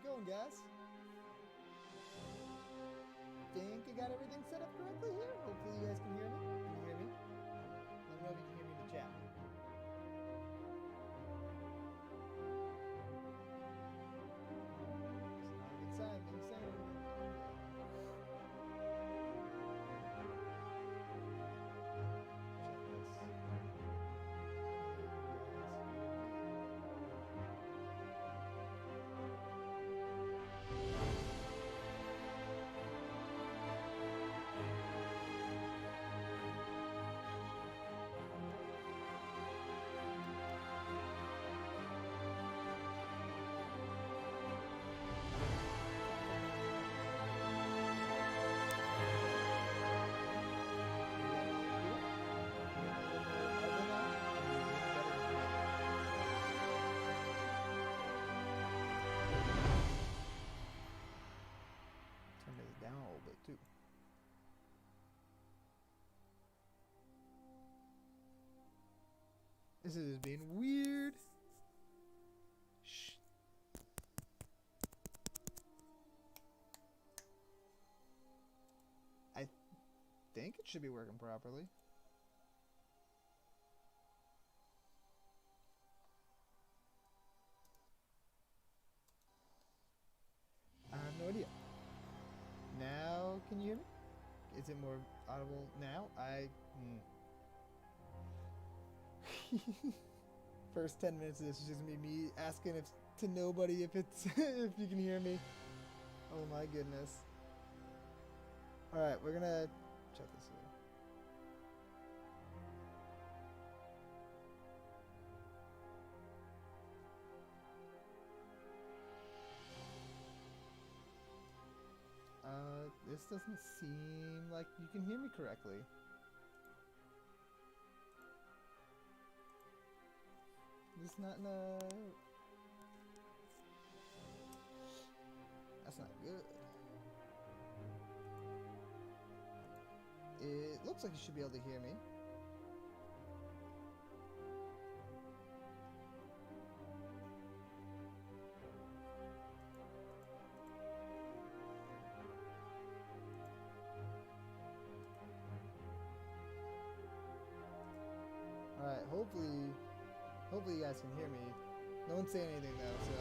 going, guys? Think I got everything set up correctly here. Hopefully you guys can hear me. Can you hear me? Let me know if you can hear me in the chat. I'm excited. I'm excited. Check this. Turn this down a little bit too. This is being weird. Shh. I think it should be working properly. I have no idea. Now, can you hear me? Is it more audible now? First 10 minutes of this is just gonna be me asking to nobody if it's if you can hear me. Oh my goodness. Alright, we're gonna check this here. This doesn't seem like you can hear me correctly. This not in a... That's not good. It looks like you should be able to hear me. Alright, hopefully you guys can hear me. No one's saying anything though, so...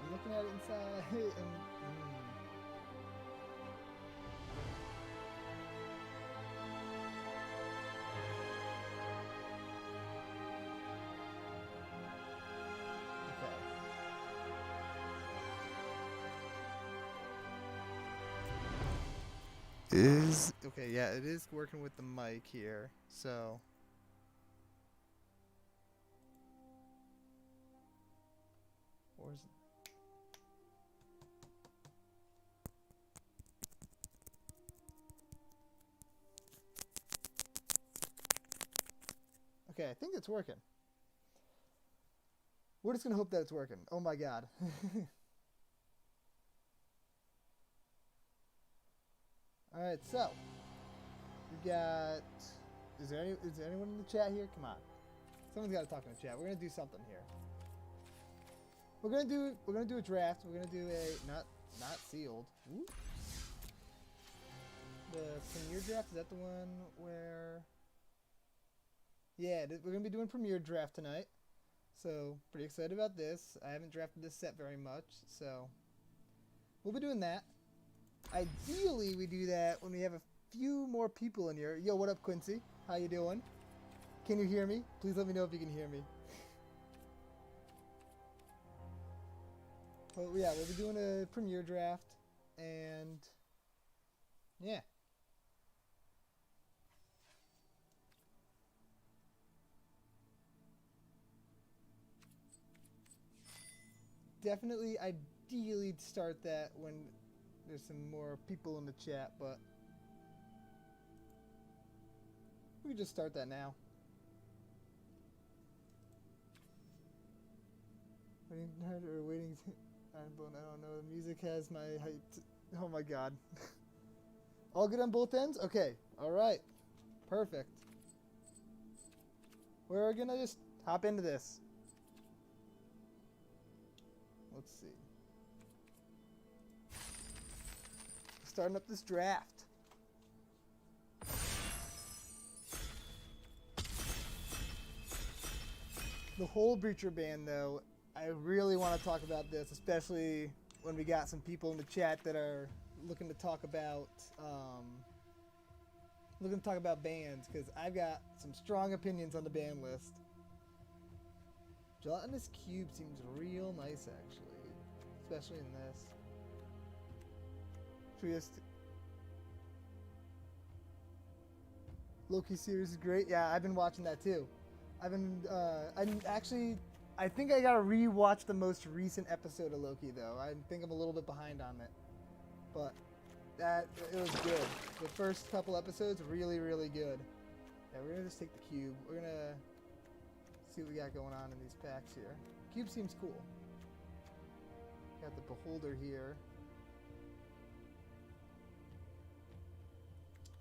I'm looking at it inside and... Okay, yeah, it is working with the mic here, so where's okay, I think it's working. We're just gonna hope that it's working. Oh my god. Alright, so we got is there anyone in the chat here? Come on. Someone's gotta talk in the chat. We're gonna do something here. We're gonna do a draft. We're gonna do a not sealed. Ooh. The premiere draft, is that the one where yeah, we're gonna be doing premiere draft tonight. So pretty excited about this. I haven't drafted this set very much, so we'll be doing that. Ideally, we do that when we have a few more people in here. Yo, what up, Quincy? How you doing? Can you hear me? Please let me know if you can hear me. But yeah, we'll be doing a premiere draft, and yeah. Definitely, ideally start that when there's some more people in the chat, but we can just start that now. Waiting. I don't know. The music has my height. Oh my god. All good on both ends? Okay. Alright. Perfect. We're gonna just hop into this. Let's see. Starting up this draft. The Hullbreacher band, though, I really want to talk about this, especially when we got some people in the chat that are looking to talk about bands, because I've got some strong opinions on the band list. Gelatinous Cube seems real nice, actually, especially in this. Should we just... Loki series is great. Yeah, I've been watching that too. I think I gotta re-watch the most recent episode of Loki, though. I think I'm a little bit behind on it. But it was good. The first couple episodes, really, really good. Yeah, we're gonna just take the cube. We're gonna see what we got going on in these packs here. Cube seems cool. Got the beholder here.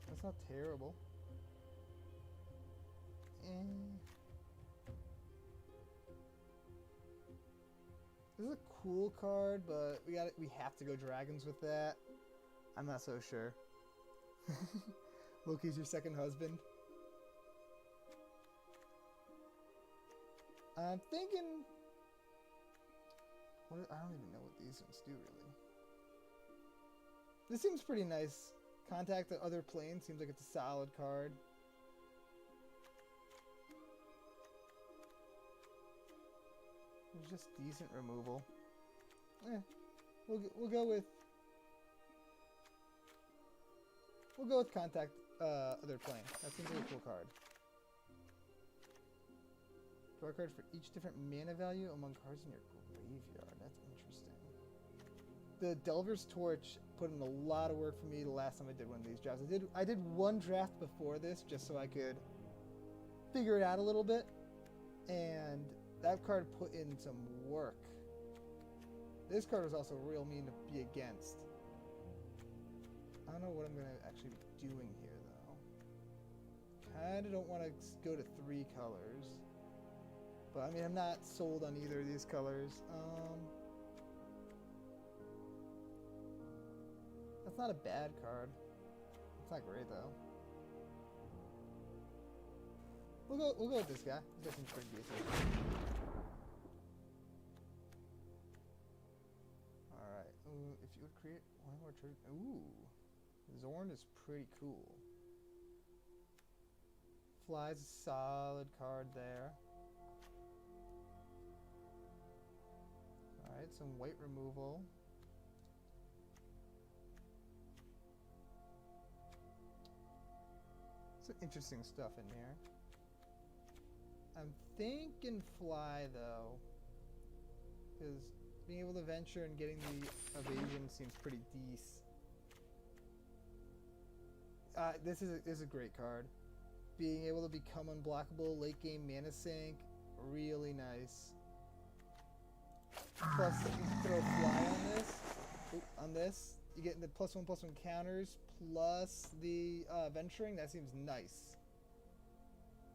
That's not terrible. This is a cool card, but we have to go dragons with that. I'm not so sure. Loki's your second husband. I'm thinking... I don't even know what these ones do, really. This seems pretty nice. Contact the Other Plane seems like it's a solid card. It's just decent removal. We'll go with Contact Other Plane. That seems like a cool card. Draw a card for each different mana value among cards in your graveyard. That's interesting. The Delver's Torch put in a lot of work for me the last time I did one of these drafts. I did one draft before this just so I could figure it out a little bit, and that card put in some work. This card was also real mean to be against. I don't know what I'm going to actually be doing here, though. Kind of don't want to go to 3 colors. But, I mean, I'm not sold on either of these colors. That's not a bad card. It's not great, though. We'll go with this guy. This guy seems pretty decent. Alright. If you would create one more trigger... Ooh. Zorn is pretty cool. Fly's a solid card there. Alright, some white removal. Some interesting stuff in here. I'm thinking Fly, though, because being able to venture and getting the evasion seems pretty decent. This is a great card. Being able to become unblockable, late game mana sink, really nice. Plus, you can throw Fly on this. On this, you get the +1/+1 counters plus the venturing. That seems nice.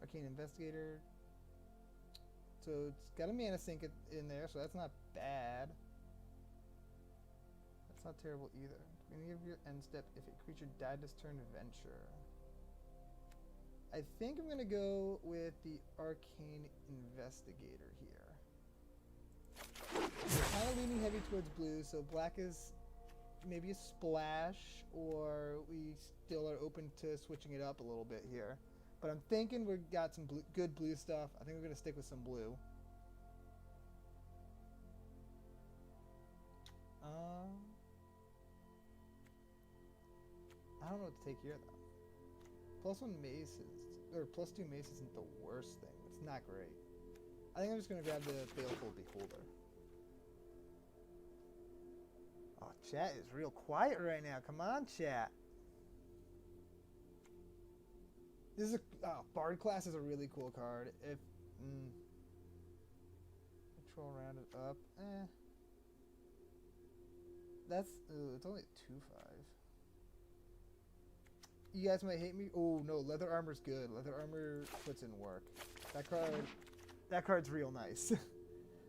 Arcane Investigator. So it's got a mana sink in there, so that's not bad. That's not terrible either. Beginning of your end step, if a creature died this turn, venture. I think I'm going to go with the Arcane Investigator here. We're kind of leaning heavy towards blue, so black is maybe a splash, or we still are open to switching it up a little bit here. But I'm thinking we've got some good blue stuff. I think we're going to stick with some blue. I don't know what to take here, though. +1 mace or +2 mace isn't the worst thing. It's not great. I think I'm just going to grab the Baleful Beholder. Oh, chat is real quiet right now. Come on, chat. This is Bard class is a really cool card. If control rounded up, That's it's only 2/5. you guys might hate me. Oh no, leather armor's good. Leather armor puts in work. That card's real nice.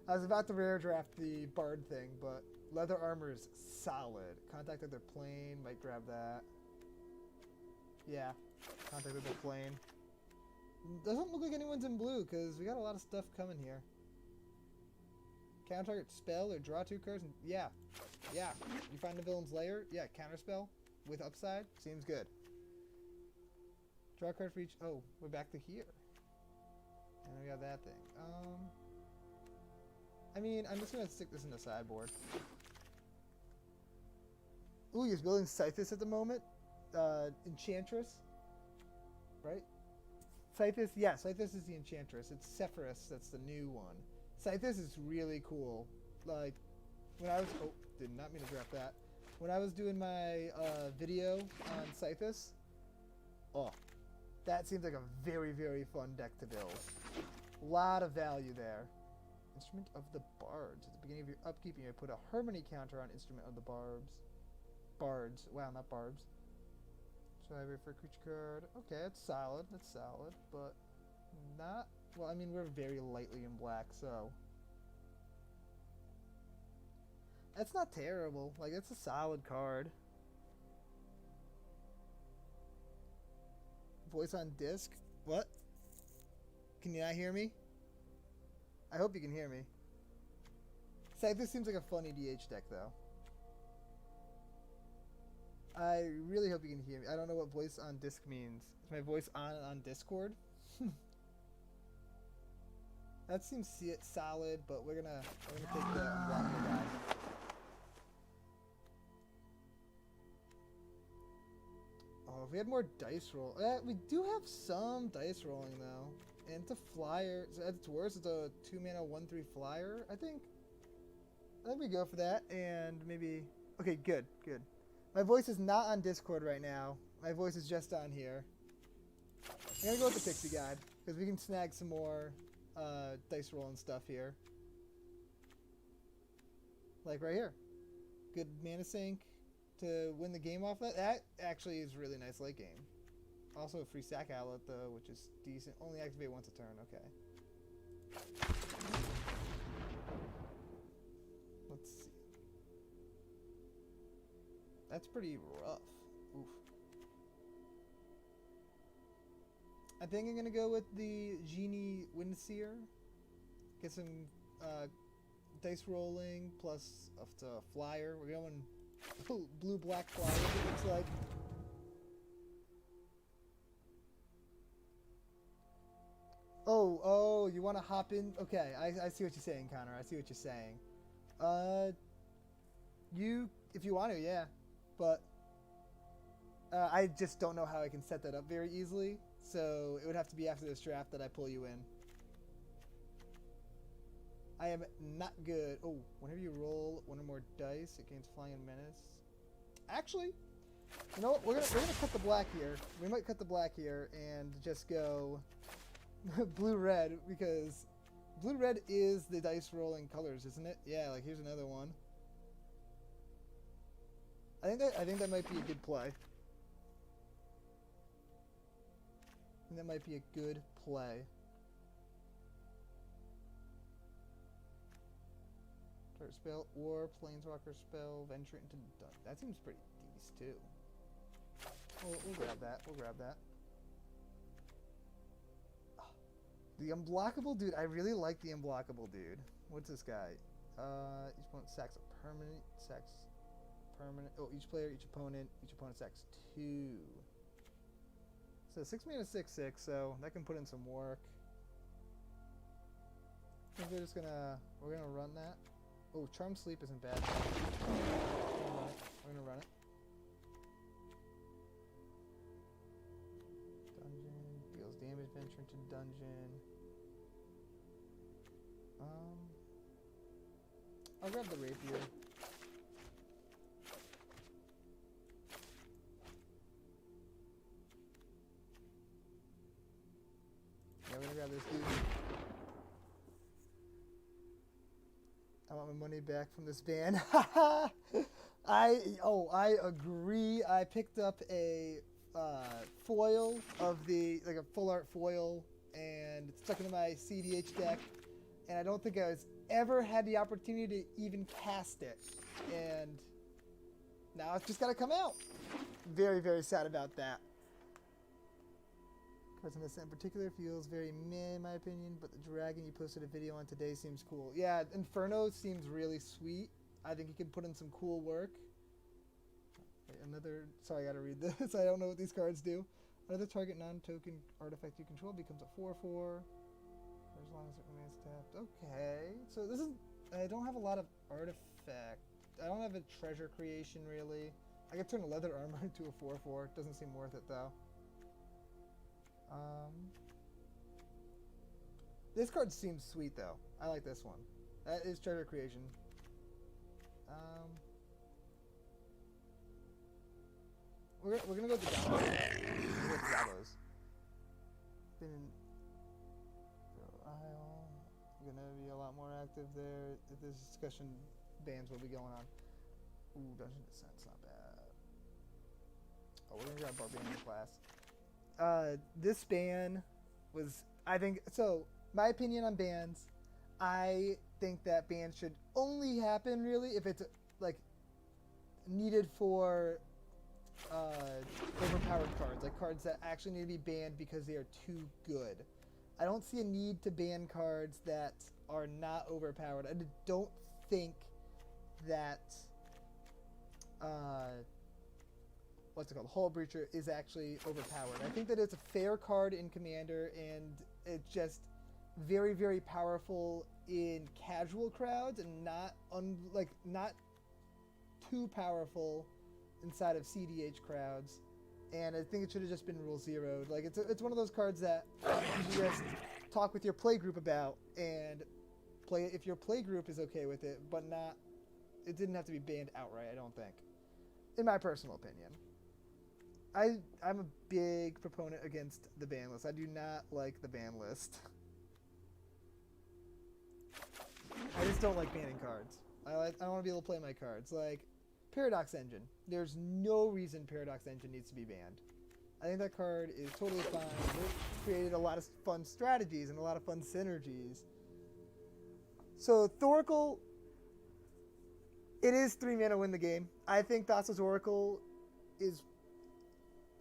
I was about to rare draft the bard thing, but leather armor is solid. Contact other plane, might grab that. Yeah, contact other plane. Doesn't look like anyone's in blue because we got a lot of stuff coming here. Counter target spell or draw 2 cards. And, yeah. You find the villain's lair. Yeah, counter spell with upside. Seems good. Draw a card for each. Oh, we're back to here. And we got that thing. I mean, I'm just gonna stick this in the sideboard. Ooh, he's building Scythus at the moment. Enchantress. Right? Scythus, yeah, Scythus is the Enchantress. It's Sephiroth that's the new one. Scythus is really cool. Like, when I was... Oh, did not mean to draft that. When I was doing my video on Scythus, oh, that seems like a very, very fun deck to build. A lot of value there. Instrument of the Bards. At the beginning of your upkeep, you may put a Harmony counter on Instrument of the Bards. Wow, not Barbs. Library for a creature card. Okay, that's solid. That's solid, but not... Well, I mean, we're very lightly in black, so... That's not terrible. Like, that's a solid card. Voice on disc? What? Can you not hear me? I hope you can hear me. This seems like a fun EDH deck, though. I really hope you can hear me. I don't know what voice on disc means. Is my voice on Discord? That seems solid, but we're gonna take the unblockable guy. Oh, if we had more dice roll. We do have some dice rolling though. And it's a flyer. So at its worst, it's a 2-mana 1/3 flyer. I think we go for that. And maybe. Okay, good. My voice is not on Discord right now. My voice is just on here. I'm gonna go with the Pixie Guide because we can snag some more dice rolling stuff here. Like right here. Good mana sink to win the game off that. That actually is really nice late game. Also a free sack outlet though, which is decent. Only activate once a turn. Okay. Let's see. That's pretty rough. Oof. I think I'm gonna go with the Genie Windseer. Get some dice rolling plus a flyer. We're going blue-black flyer, it looks like. Oh, you want to hop in? Okay, I see what you're saying, Connor. I see what you're saying. If you want to, yeah. But I just don't know how I can set that up very easily. So it would have to be after this draft that I pull you in. I am not good. Oh, whenever you roll one or more dice, it gains Flying Menace. Actually, you know what? We're gonna cut the black here. We might cut the black here and just go blue-red because blue-red is the dice rolling colors, isn't it? Yeah. Like here's another one. I think that might be a good play. That might be a good play. Target spell or planeswalker spell, venture into dungeon. That seems pretty decent too. We'll grab that. We'll grab that. The unblockable dude. I really like the unblockable dude. What's this guy? Each opponent sacks a permanent. Oh, each player, each opponent sacks 2. So 6 mana 6/6, so that can put in some work. I think we're gonna run that. Oh, Charm Sleep isn't bad. We're gonna run it. Dungeon deals damage, venture into dungeon. I'll grab the rapier. Yeah, we're gonna grab this dude. I want my money back from this ban. I agree. I picked up a foil of like a full art foil, and it's stuck into my CDH deck, and I don't think I was ever had the opportunity to even cast it, and now it's just got to come out. Very, very sad about that. Cards in this set in particular feels very meh in my opinion, but the dragon you posted a video on today seems cool. Yeah, Inferno seems really sweet. I think you can put in some cool work. Wait, sorry, I gotta read this. I don't know what these cards do. Another target non-token artifact you control becomes a 4/4 for as long as it remains tapped. Okay, so this is, I don't have a lot of artifact. I don't have a treasure creation really. I could turn a leather armor into a 4/4. It doesn't seem worth it though. This card seems sweet though. I like this one. That is treasure creation. We're gonna go with the Gallows. Then Isle. Gonna be a lot more active there. This discussion bans will be going on. Ooh, Dungeon Descent's not bad. Oh, we're gonna grab Barbarian class. This ban was, I think, so my opinion on bans, I think that bans should only happen really if it's like needed for overpowered cards, like cards that actually need to be banned because they are too good. I don't see a need to ban cards that are not overpowered. I don't think that what's it called? Hullbreacher is actually overpowered. I think that it's a fair card in Commander, and it's just very, very powerful in casual crowds, and not too powerful inside of CDH crowds. And I think it should have just been rule zeroed. Like it's one of those cards that you just talk with your play group about and play it if your play group is okay with it, but not. It didn't have to be banned outright. I don't think, in my personal opinion. I'm a big proponent against the ban list. I do not like the ban list. I just don't like banning cards. I want to be able to play my cards. Like Paradox Engine. There's no reason Paradox Engine needs to be banned. I think that card is totally fine. It created a lot of fun strategies and a lot of fun synergies. So Thoracle, it is 3 mana win the game. I think Thassa's Oracle is,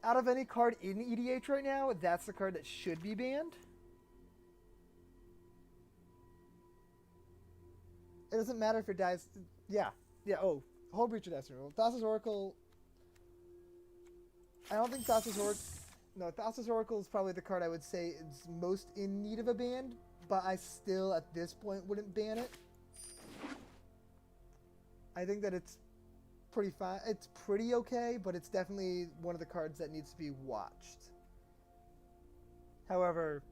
out of any card in EDH right now, that's the card that should be banned. It doesn't matter if it dies. Yeah. Oh, Hullbreacher Destiny. Thassa's Oracle. I don't think Thassa's Oracle. No, Thassa's Oracle is probably the card I would say is most in need of a ban, but I still, at this point, wouldn't ban it. I think that it's pretty fine. It's pretty okay, but it's definitely one of the cards that needs to be watched. However,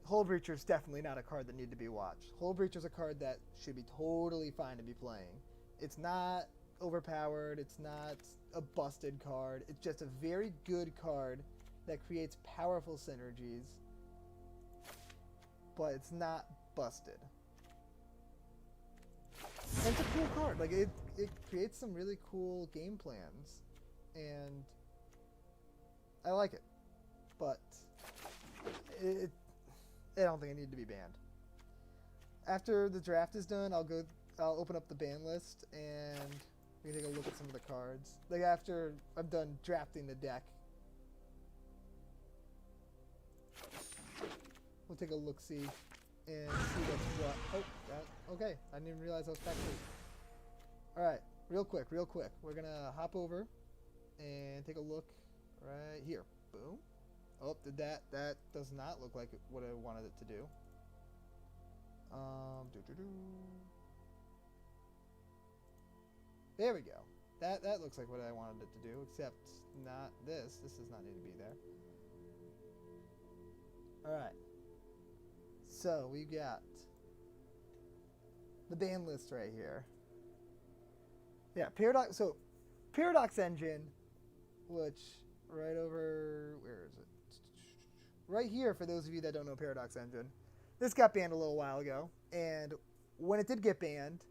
Hullbreacher is definitely not a card that needs to be watched. Hullbreacher is a card that should be totally fine to be playing. It's not overpowered. It's not a busted card. It's just a very good card that creates powerful synergies, but it's not busted. And it's a cool card. Like it creates some really cool game plans, and I like it. But I don't think it needed to be banned. After the draft is done, I'll open up the ban list and we can take a look at some of the cards. Like after I'm done drafting the deck, we'll take a look-see and see what's what. Oh, okay. I didn't even realize I was back here. Alright, real quick. We're gonna hop over and take a look right here. Boom. Oh, that does not look like what I wanted it to do. There we go. That looks like what I wanted it to do, except not this. This does not need to be there. Alright. So, we got the ban list right here. Yeah, Paradox Engine, which right over, where is it? Right here, for those of you that don't know Paradox Engine. This got banned a little while ago, and when it did get banned,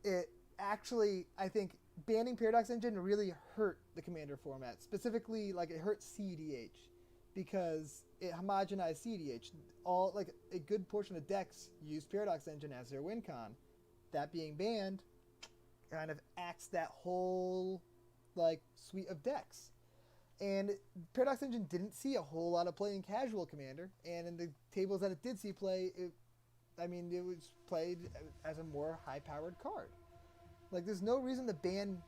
it actually, I think, banning Paradox Engine really hurt the Commander format. Specifically, like, it hurt CEDH because it homogenized CEDH. All, like, a good portion of decks use Paradox Engine as their win con. That being banned kind of axed that whole, like, suite of decks. And Paradox Engine didn't see a whole lot of play in casual Commander, and in the tables that it did see play, it was played as a more high-powered card. Like, there's no reason to ban,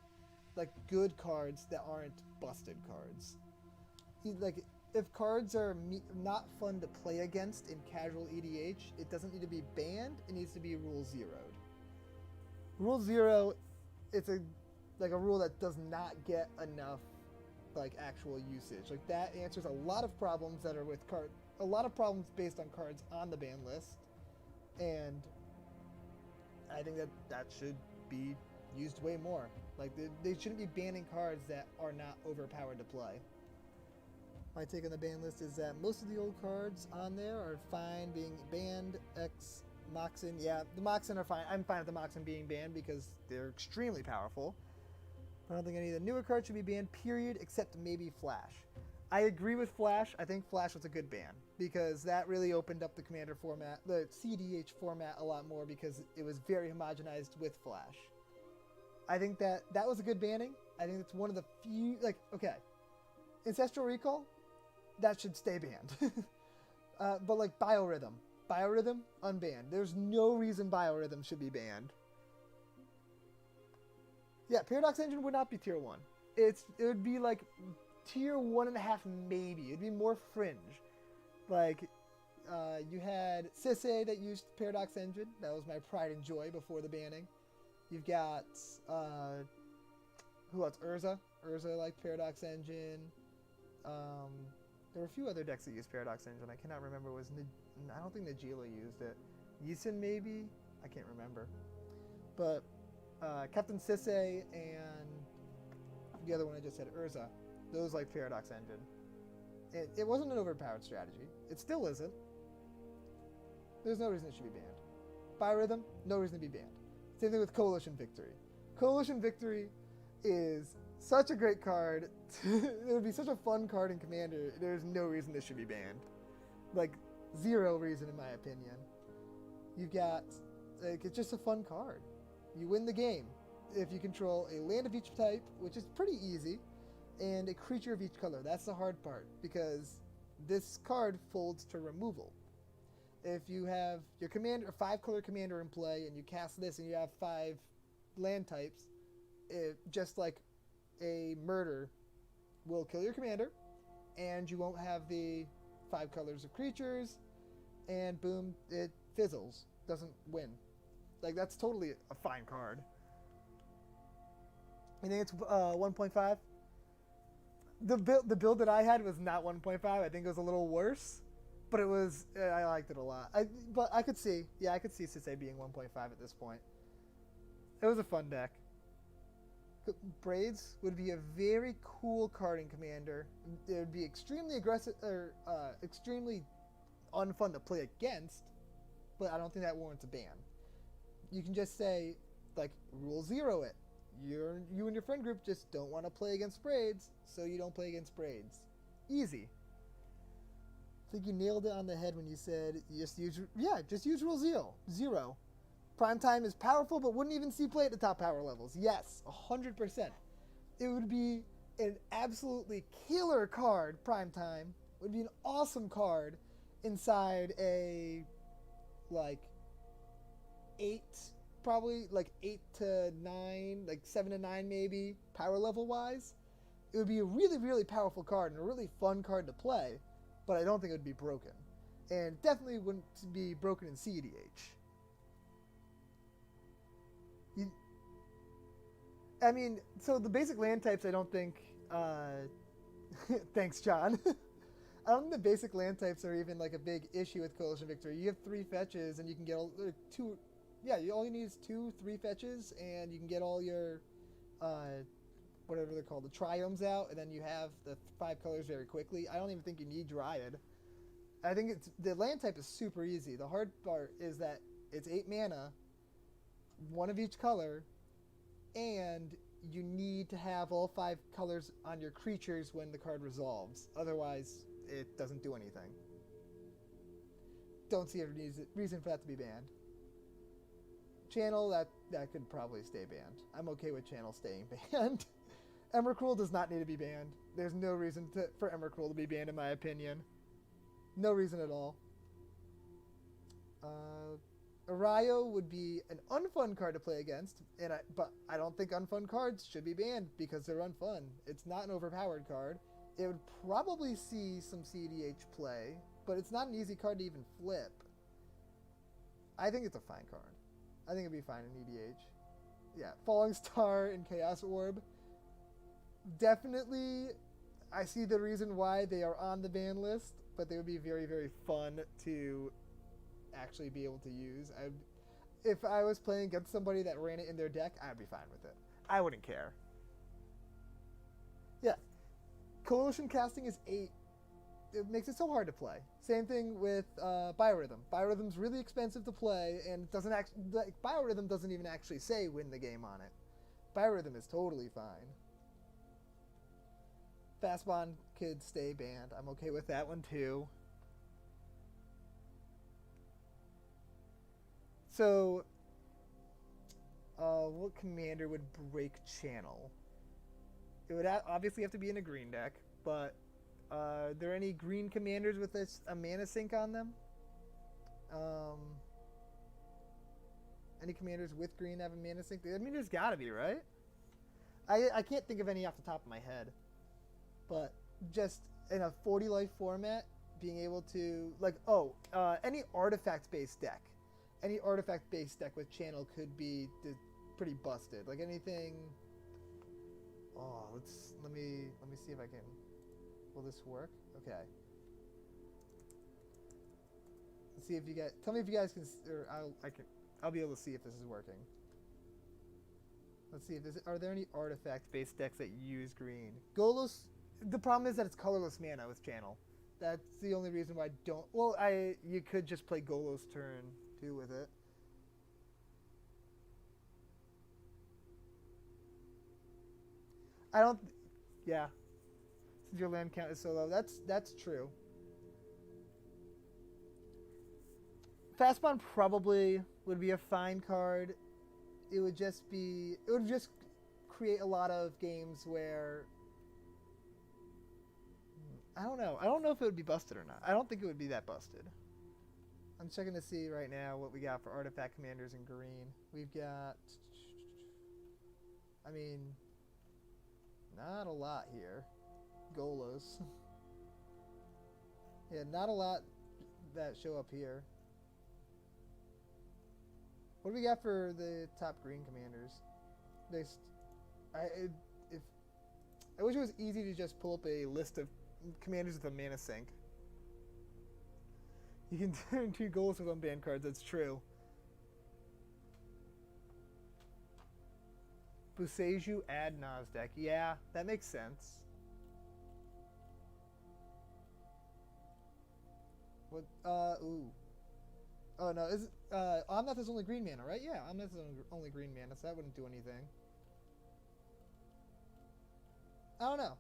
like, good cards that aren't busted cards. Like, if cards are not fun to play against in casual EDH, it doesn't need to be banned, it needs to be rule zeroed. Rule zero, it's a rule that does not get enough, like, actual usage. Like, that answers a lot of problems that are with a lot of problems based on cards on the ban list, and I think that should be used way more. Like, they shouldn't be banning cards that are not overpowered to play. My take on the ban list is that most of the old cards on there are fine being banned. Moxen, yeah, the Moxen are fine. I'm fine with the Moxen being banned because they're extremely powerful. I don't think any of the newer cards should be banned, period, except maybe Flash. I agree with Flash. I think Flash was a good ban because that really opened up the Commander format, the CDH format, a lot more because it was very homogenized with Flash. I think that was a good banning. I think it's one of the few, like, okay, Ancestral Recall, that should stay banned. But, like, Biorhythm, unbanned. There's no reason Biorhythm should be banned. Yeah, Paradox Engine would not be tier 1. It would be, like, tier 1.5 maybe. It'd be more fringe. Like, you had Sisay that used Paradox Engine. That was my pride and joy before the banning. You've got, who else? Urza. Urza liked Paradox Engine. There were a few other decks that used Paradox Engine. I cannot remember. I don't think Najila used it. Yisun maybe? I can't remember. But Captain Sisay and the other one I just said, Urza, those like Paradox Engine. It wasn't an overpowered strategy. It still isn't. There's no reason it should be banned. Biorhythm, no reason to be banned. Same thing with Coalition Victory. Coalition Victory is such a great card. It would be such a fun card in Commander. There's no reason this should be banned. Like, zero reason in my opinion. You've got, like, it's just a fun card. You win the game if you control a land of each type, which is pretty easy, and a creature of each color. That's the hard part, because this card folds to removal. If you have your commander, a 5-color commander in play, and you cast this and you have 5 land types, just like a murder will kill your commander, and you won't have the 5 colors of creatures, and boom, it fizzles. Doesn't win. Like, that's totally a fine card. I think it's 1.5. The build that I had was not 1.5. I think it was a little worse, but it was, I liked it a lot. But I could see Sisay being 1.5 at this point. It was a fun deck. Braids would be a very cool card in Commander. It would be extremely aggressive, or extremely unfun to play against, but I don't think that warrants a ban. You can just say, like, rule zero it. You and your friend group just don't want to play against Braids, so you don't play against Braids. Easy. I think you nailed it on the head when you said just use rule zero. Primetime is powerful, but wouldn't even see play at the top power levels. Yes, 100%. It would be an absolutely killer card, Primetime. It would be an awesome card inside a, like, 8, probably, like 8 to 9, like 7 to 9 maybe, power level wise. It would be a really, really powerful card and a really fun card to play, but I don't think it would be broken. And definitely wouldn't be broken in CEDH. I mean, so the basic land types, I don't think, thanks, John. I don't think the basic land types are even, like, a big issue with Coalition Victory. You have 3 fetches, and you can get 2, all you need is 2, 3 fetches, and you can get all your, whatever they're called, the triomes out, and then you have the 5 colors very quickly. I don't even think you need Dryad. I think the land type is super easy. The hard part is that it's 8 mana, 1 of each color, and you need to have all 5 colors on your creatures when the card resolves. Otherwise, it doesn't do anything. Don't see a reason for that to be banned. Channel, that could probably stay banned. I'm okay with Channel staying banned. Emrakul does not need to be banned. There's no reason for Emrakul to be banned, in my opinion. No reason at all. Arayo would be an unfun card to play against, but I don't think unfun cards should be banned because they're unfun. It's not an overpowered card. It would probably see some CDH play, but it's not an easy card to even flip. I think it's a fine card. I think it'd be fine in EDH. Yeah, Falling Star and Chaos Orb. Definitely, I see the reason why they are on the ban list, but they would be very, very fun to actually be able to use. If I was playing against somebody that ran it in their deck, I'd be fine with it. I wouldn't care. Yeah, Coalition casting is 8. It makes it so hard to play. Same thing with Biorhythm. Biorhythm's really expensive to play, and doesn't actually, like, Biorhythm doesn't even actually say win the game on it. Biorhythm is totally fine. Fastbond could stay banned. I'm okay with that one too. So, what commander would break Channel? It would obviously have to be in a green deck, but are there any green commanders with a mana sink on them? Any commanders with green have a mana sink? I mean, there's gotta be, right? I can't think of any off the top of my head. But just in a 40 life format, being able to, like, any artifact-based deck. Any artifact-based deck with Channel could be pretty busted. Like anything... Oh, let me see if I can... Will this work? Okay. Let's see if you guys... Tell me if you guys can... Or I'll be able to see if this is working. Let's see if are there any artifact-based decks that use green? Golos... The problem is that it's colorless mana with Channel. That's the only reason why I don't... Well, you could just play Golos turn 2 with it. I don't... Yeah. Since your land count is so low. That's true. Fastbond probably would be a fine card. It would just be... It would just create a lot of games where... I don't know. I don't know if it would be busted or not. I don't think it would be that busted. I'm checking to see right now what we got for artifact commanders in green. We've got... I mean... Not a lot here. Golos. Yeah, not a lot that show up here. What do we got for the top green commanders? I wish it was easy to just pull up a list of commanders with a mana sink. You can turn 2 goals with unbanned cards, that's true. Buseju add Nozdek. Yeah, that makes sense. What, ooh. Oh no, is it, Omnath is only green mana, right? Yeah, Omnath is only green mana, so that wouldn't do anything. I don't know.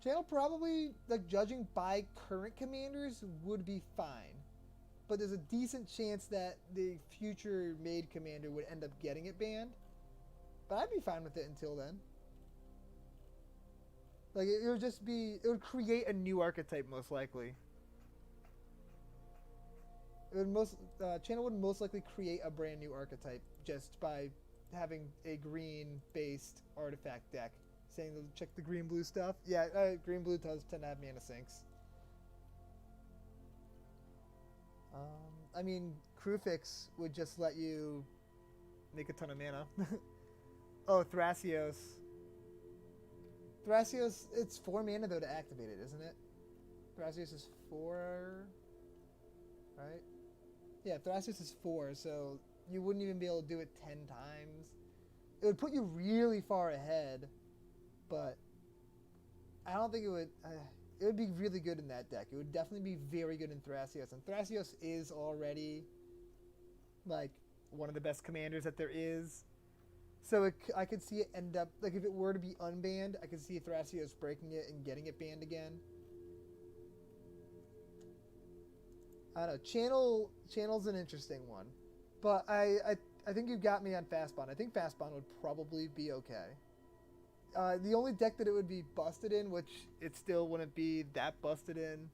Channel probably, like, judging by current commanders, would be fine. But there's a decent chance that the future made commander would end up getting it banned. But I'd be fine with it until then. Like, it would just be... It would create a new archetype, most likely. It would Channel would most likely create a brand new archetype just by having a green-based artifact deck. Saying to check the green-blue stuff. Yeah, green-blue does tend to have mana sinks. I mean, Crufix would just let you make a ton of mana. Oh, Thrasios. Thrasios, it's 4 mana, though, to activate it, isn't it? Thrasios is 4... Right? Yeah, Thrasios is 4, so you wouldn't even be able to do it 10 times. It would put you really far ahead, but I don't think it would... it would be really good in that deck. It would definitely be very good in Thrasios, and Thrasios is already, like, one of the best commanders that there is. So I could see it end up like if it were to be unbanned, I could see Thrasios breaking it and getting it banned again. I don't know. Channel's an interesting one, but I think you got me on Fastbond. I think Fastbond would probably be okay. The only deck that it would be busted in, which it still wouldn't be that busted in.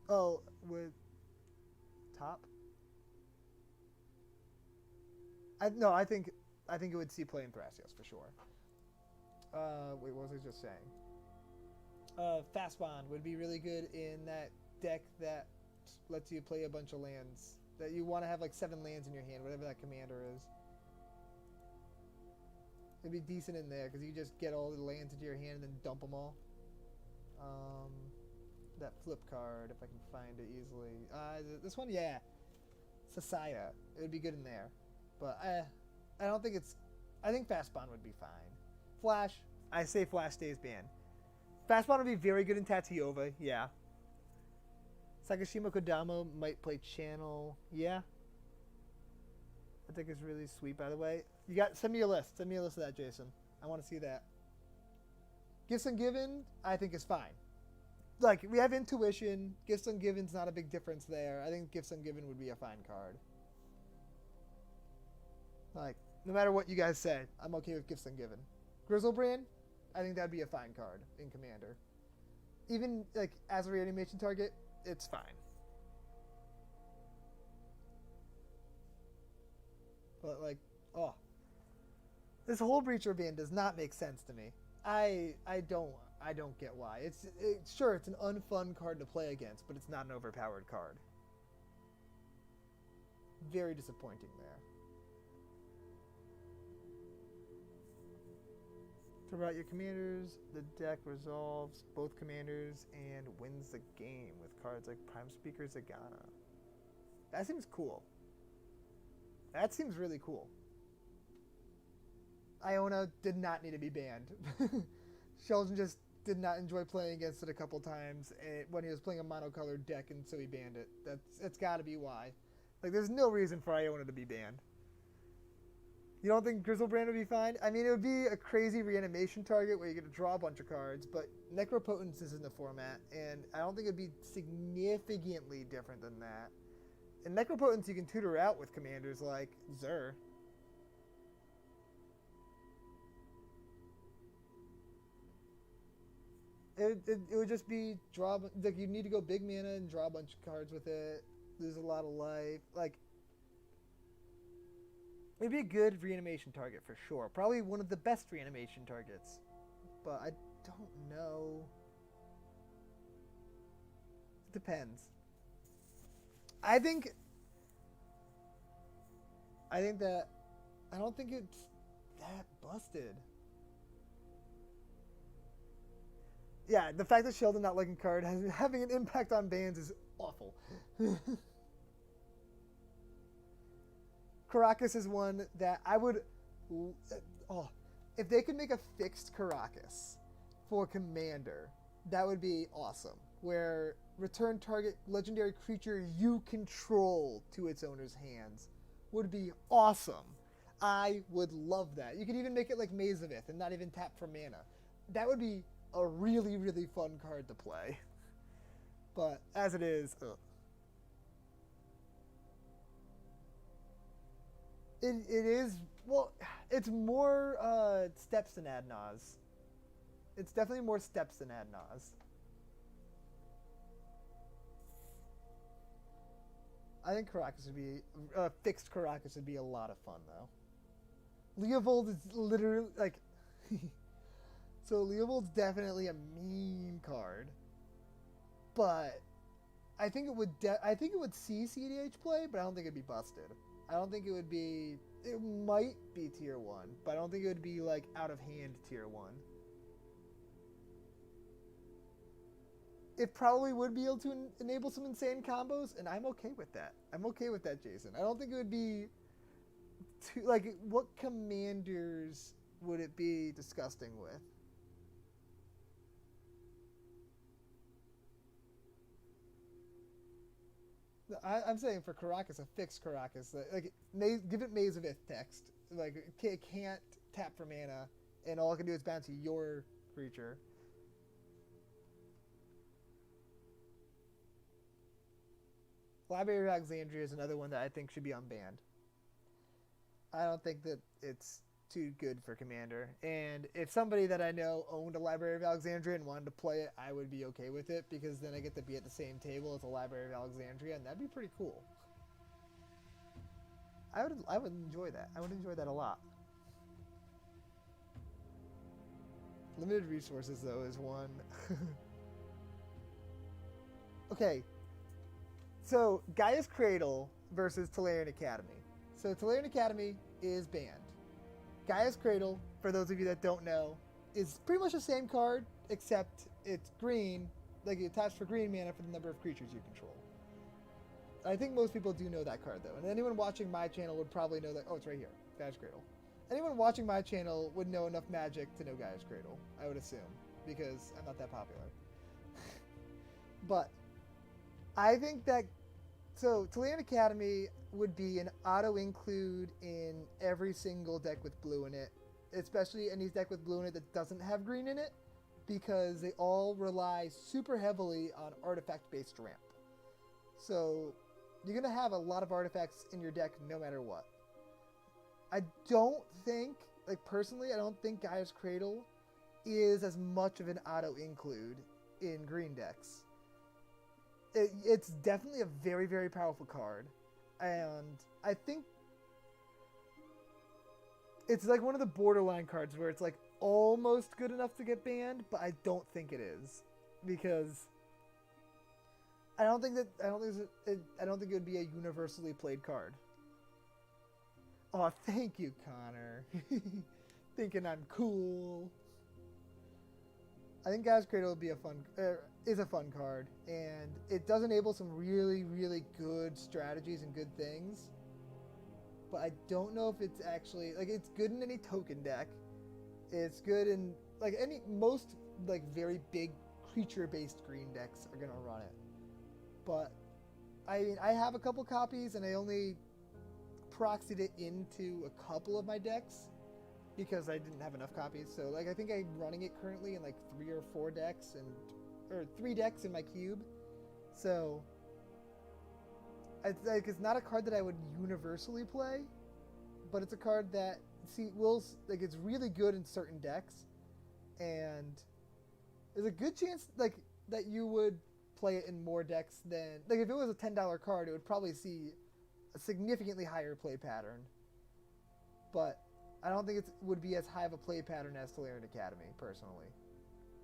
Oh, with top. I think it would see play in Thrasios for sure. Wait, what was I just saying? Fastbond would be really good in that deck that lets you play a bunch of lands. That you want to have like 7 lands in your hand, whatever that commander is. It'd be decent in there because you just get all the lands into your hand and then dump them all. That flip card, if I can find it easily. This one, yeah. Sasaya. It would be good in there. But I don't think it's... I think Fastbond would be fine. Flash. I say Flash stays banned. Fastbond would be very good in Tatiova. Yeah. Sakashima Kodama might play Channel. Yeah. I think it's really sweet, by the way. Send me a list. Send me a list of that, Jason. I want to see that. Gifts Ungiven, I think is fine. Like, we have Intuition. Gifts Ungiven's not a big difference there. I think Gifts Ungiven would be a fine card. Like, no matter what you guys say, I'm okay with Gifts Ungiven. Grizzlebrand, I think that'd be a fine card in Commander. Even, like, as a reanimation target, it's fine. But, like, oh. This Hullbreacher ban does not make sense to me. I don't get why. Sure, it's an unfun card to play against, but it's not an overpowered card. Very disappointing there. Throughout your commanders, the deck resolves both commanders and wins the game with cards like Prime Speaker Zagana. That seems cool. That seems really cool. Iona did not need to be banned. Sheldon just did not enjoy playing against it a couple times when he was playing a monocolored deck, and so he banned it. That's got to be why. Like, there's no reason for Iona to be banned. You don't think Grizzlebrand would be fine? I mean, it would be a crazy reanimation target where you get to draw a bunch of cards, but Necropotence is in the format, and I don't think it would be significantly different than that. And Necropotence you can tutor out with commanders like Zur. It would just be draw, like, you need to go big mana and draw a bunch of cards with it, lose a lot of life. Like, it'd be a good reanimation target for sure. Probably one of the best reanimation targets. But I don't know. It depends. I don't think it's that busted. Yeah, the fact that Sheldon not liking card having an impact on bans is awful. Caracas is one that I would... Oh, if they could make a fixed Caracas for Commander, that would be awesome. Where return target legendary creature you control to its owner's hands would be awesome. I would love that. You could even make it like Maze of Ith and not even tap for mana. That would be a really, really fun card to play. But as it is, ugh. It is, well, it's more steps than Adnaz. It's definitely more steps than Adnaz. I think Caracas would be, fixed Caracas would be a lot of fun, though. Leovold is literally, like, so Leovold's definitely a meme card. But I think it would see CDH play, but I don't think it'd be busted. I don't think it would be... It might be tier 1, but I don't think it would be, like, out of hand tier 1. It probably would be able to enable some insane combos, and I'm okay with that. I'm okay with that, Jason. I don't think it would be... too, like, what commanders would it be disgusting with? I'm saying for Caracas, a fixed Caracas, like give it Maze of Ith text. Like it can't tap for mana, and all it can do is bounce your creature. Library of Alexandria is another one that I think should be unbanned. I don't think that it's too good for Commander. And if somebody that I know owned a Library of Alexandria and wanted to play it, I would be okay with it because then I get to be at the same table as the Library of Alexandria, and that'd be pretty cool. I would enjoy that. I would enjoy that a lot. Limited resources though is one. Okay. So Gaia's Cradle versus Tolarian Academy. So Tolarian Academy is banned. Gaia's Cradle, for those of you that don't know, is pretty much the same card, except it's green, like it attached for green mana for the number of creatures you control. I think most people do know that card though, and anyone watching my channel would probably know that. Oh, it's right here, Gaia's Cradle. Anyone watching my channel would know enough Magic to know Gaia's Cradle, I would assume, because I'm not that popular. But I think that, so Tolarian Academy would be an auto include in every single deck with blue in it, especially any deck with blue in it that doesn't have green in it, because they all rely super heavily on artifact based ramp. So you're going to have a lot of artifacts in your deck no matter what. I don't think, like personally, I don't think Gaia's Cradle is as much of an auto include in green decks. It's definitely a very, very powerful card. And I think it's like one of the borderline cards where it's like almost good enough to get banned, but I don't think it is. Because I don't think it would be a universally played card. Oh, thank you, Connor. Thinking I'm cool. I think Gaia's Cradle would be is a fun card, and it does enable some really, really good strategies and good things. But I don't know if it's actually it's good in any token deck. It's good in most very big creature-based green decks are gonna run it. But I mean, I have a couple copies, and I only proxied it into a couple of my decks because I didn't have enough copies. So I think I'm running it currently in 3 or 4 decks, or 3 decks in my cube. So it's not a card that I would universally play, but it's a card that it's really good in certain decks, and there's a good chance that you would play it in more decks than if it was a $10 card, it would probably see a significantly higher play pattern. But I don't think it would be as high of a play pattern as Tolarian Academy, personally.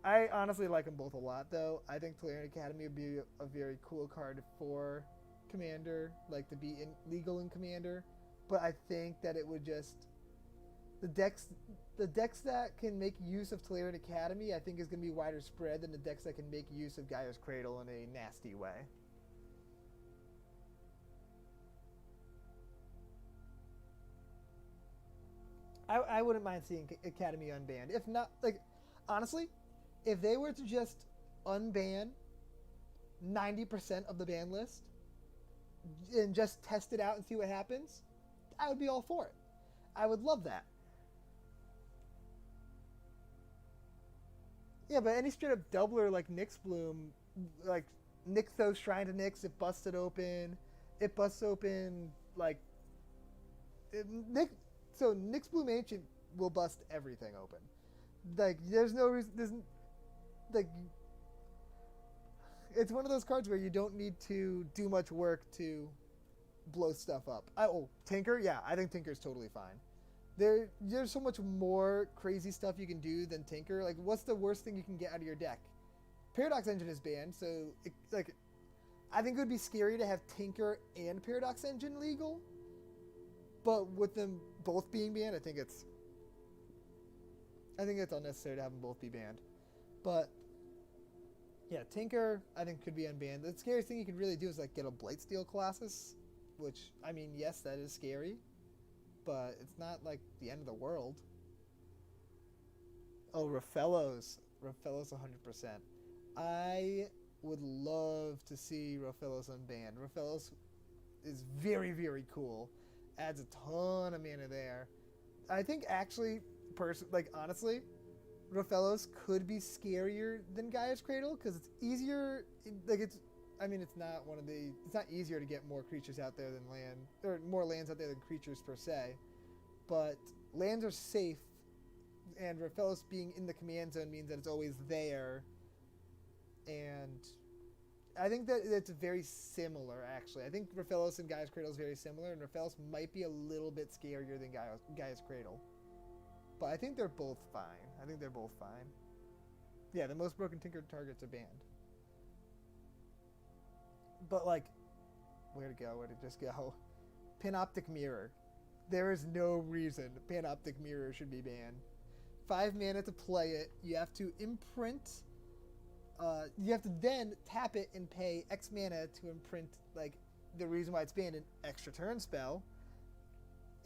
I honestly like them both a lot, though. I think Tolarian Academy would be a very cool card for Commander, to be legal in Commander. But I think that it would just... The decks that can make use of Tolarian Academy, I think is going to be wider spread than the decks that can make use of Gaia's Cradle in a nasty way. I wouldn't mind seeing Academy unbanned. If not, honestly, if they were to just unban 90% of the ban list and just test it out and see what happens, I would be all for it. I would love that. Yeah, but any straight up doubler like Nyx Bloom, Nixos Shrine to Nyx, it busted open. It busts open, So Nyx Bloom Ancient will bust everything open. There's no reason. It's one of those cards where you don't need to do much work to blow stuff up. Tinker? Yeah, I think Tinker's totally fine. There's so much more crazy stuff you can do than Tinker. What's the worst thing you can get out of your deck? Paradox Engine is banned, so I think it would be scary to have Tinker and Paradox Engine legal. But with them both being banned, I think it's unnecessary to have them both be banned. But yeah, Tinker I think could be unbanned. The scariest thing you could really do is get a Blightsteel Colossus, which I mean, yes, that is scary, but it's not the end of the world. Oh, Rafellos 100%. would love to see Rofellos unbanned. Rofellos is very, very cool. Adds a ton of mana there. I think actually, honestly, Rofellos could be scarier than Gaia's Cradle because it's easier. It's not it's not easier to get more creatures out there than land, or more lands out there than creatures per se. But lands are safe, and Rofellos being in the command zone means that it's always there. And I think that it's very similar, actually. I think Rofellos and Gaia's Cradle is very similar, and Rofellos might be a little bit scarier than Gaia's Cradle. But I think they're both fine. Yeah, the most broken Tinker targets are banned. But, like, where to go? Where to just go? Panoptic Mirror. There is no reason Panoptic Mirror should be banned. 5 mana to play it. You have to imprint. You have to then tap it and pay X mana to imprint, like, the reason why it's banned, an extra turn spell.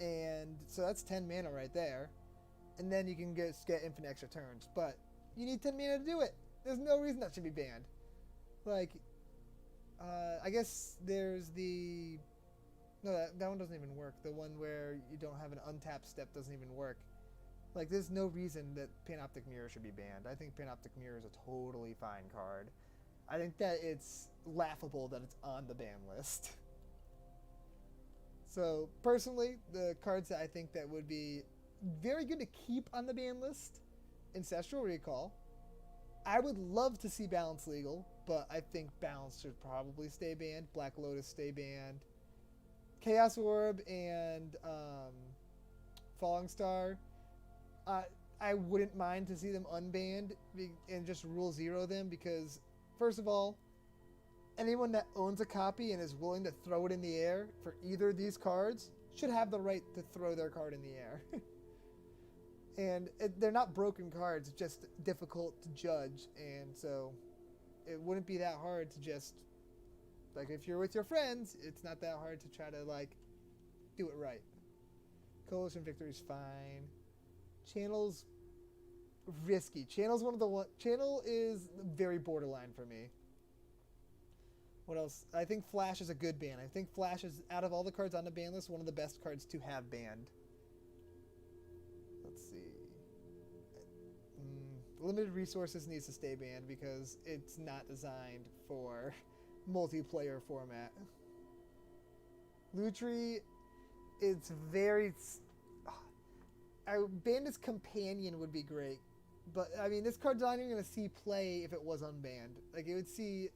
And so that's 10 mana right there. And then you can get infinite extra turns. But you need 10 mana to do it. There's no reason that should be banned. Like, I guess there's the... No, that one doesn't even work. The one where you don't have an untapped step doesn't even work. Like, there's no reason that Panoptic Mirror should be banned. I think Panoptic Mirror is a totally fine card. I think that it's laughable that it's on the ban list. So, personally, the cards that I think that would be very good to keep on the ban list, Ancestral Recall. I would love to see Balance legal, but I think Balance should probably stay banned. Black Lotus stay banned. Chaos Orb and Falling Star, I wouldn't mind to see them unbanned and just rule 0 them, because first of all, anyone that owns a copy and is willing to throw it in the air for either of these cards should have the right to throw their card in the air. And they're not broken cards, just difficult to judge, and so it wouldn't be that hard to just, like, if you're with your friends, it's not that hard to try to, like, do it right. Coalition Victory's fine. Channel's risky. Channel is very borderline for me. What else? I think Flash is a good ban. I think Flash is, out of all the cards on the ban list, one of the best cards to have banned. Let's see. Limited Resources needs to stay banned because it's not designed for multiplayer format. Lutri, it's very... Bandit's Companion would be great, but I mean, this card's not even going to see play if it was unbanned. Like, it would see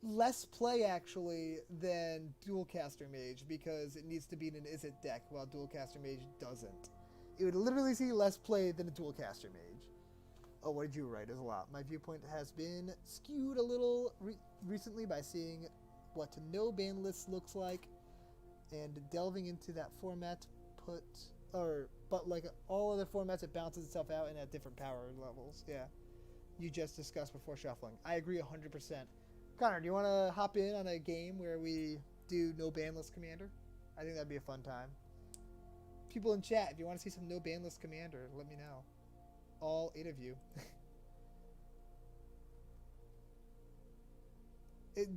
less play actually than Dualcaster Mage because it needs to be in an Izzet deck, while Dualcaster Mage doesn't. It would literally see less play than a Dualcaster Mage. Oh, what did you write? There's a lot. My viewpoint has been skewed a little recently by seeing what no ban list looks like and delving into that format but like all other formats, it balances itself out and at different power levels. Yeah. You just discussed before shuffling. I agree 100%. Connor, do you want to hop in on a game where we do no ban list commander? I think that'd be a fun time. People in chat, if you want to see some no ban list commander, let me know. All 8 of you.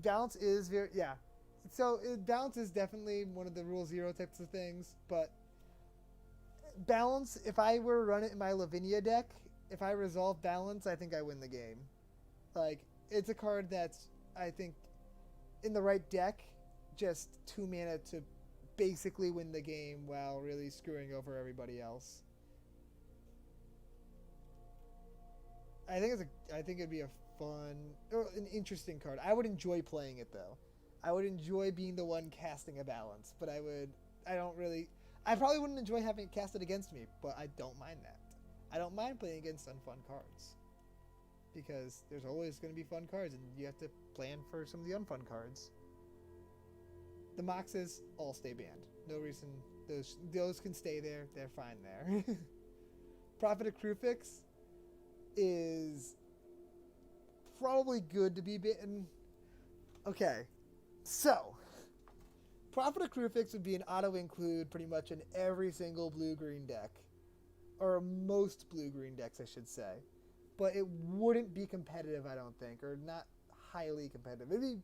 Balance is very, yeah. So balance is definitely one of the rule 0 types of things, but balance, if I were to run it in my Lavinia deck, if I resolve balance, I think I win the game. Like, it's a card that's, I think, in the right deck, just 2 mana to basically win the game while really screwing over everybody else. I think it'd be a fun, or an interesting card. I would enjoy playing it though. I would enjoy being the one casting a balance, but I probably wouldn't enjoy having it casted against me, but I don't mind that. I don't mind playing against unfun cards because there's always going to be fun cards, and you have to plan for some of the unfun cards. The Moxes all stay banned. No reason. Those can stay there. They're fine there. Prophet of Krufix is probably good to be banned. Okay, so Prophet of Krufix would be an auto-include pretty much in every single blue-green deck. Or most blue-green decks, I should say. But it wouldn't be competitive, I don't think. Or not highly competitive. It'd be,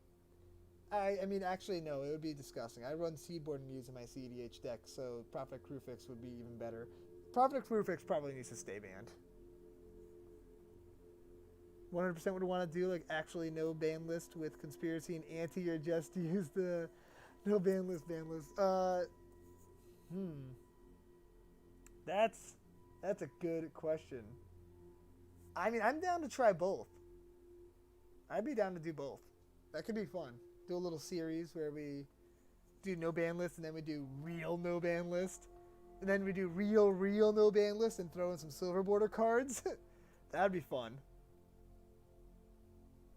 I mean, actually, no, it would be disgusting. I run Seaboard Muse in my CEDH deck, so Prophet Crewfix would be even better. Prophet Crewfix probably needs to stay banned. 100% would want to do like actually no ban list with conspiracy and anti, or just use the no ban list. That's a good question. I mean, I'm down to try both. I'd be down to do both. That could be fun. Do a little series where we do no ban list, and then we do real no ban list, and then we do real no ban list, and throw in some silver border cards. That'd be fun.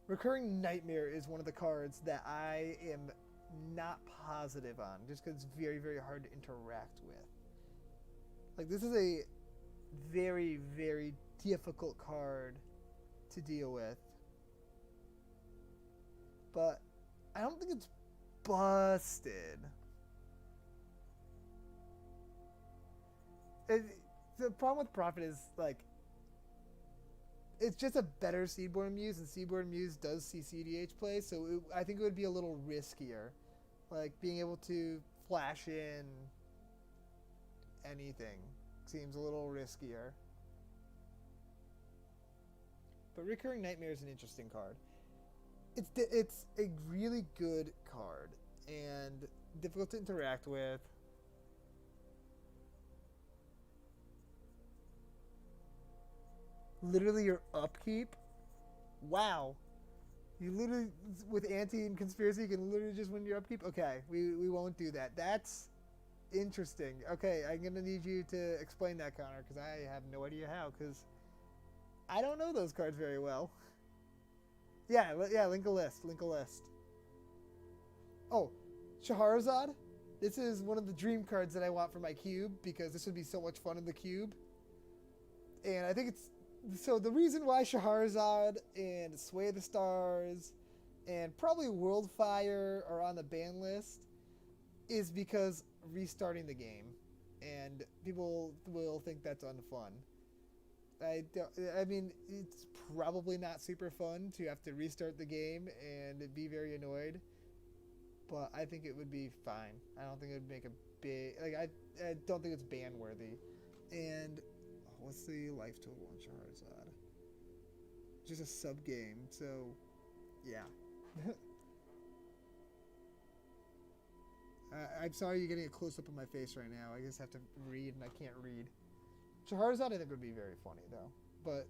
Recurring Nightmare is one of the cards that I am not positive on, just because it's very, very hard to interact with. Like, this is a very, very difficult card to deal with. But I don't think it's busted. The problem with Prophet is, like, it's just a better Seedborn Muse, and Seedborn Muse does see CDH play, so I think it would be a little riskier. Like, being able to flash in anything seems a little riskier. But Recurring Nightmare is an interesting card. It's a really good card, and difficult to interact with. Literally your upkeep? Wow. You literally, with anti and conspiracy, you can literally just win your upkeep? Okay, we won't do that. That's interesting. Okay, I'm going to need you to explain that, Connor, because I have no idea how, because I don't know those cards very well. Yeah, link a list. Oh, Shahrazad? This is one of the dream cards that I want for my cube, because this would be so much fun in the cube. And I think it's... So the reason why Shahrazad and Sway of the Stars and probably Worldfire are on the ban list is because restarting the game, and people will think that's unfun. I mean, it's probably not super fun to have to restart the game and be very annoyed, but I think it would be fine. I don't think it would make a big... Like, I don't think it's ban worthy. And... What's the life total on Charizard? Just a sub game, so yeah. I'm sorry you're getting a close up of my face right now. I just have to read, and I can't read. Charizard I think would be very funny though, but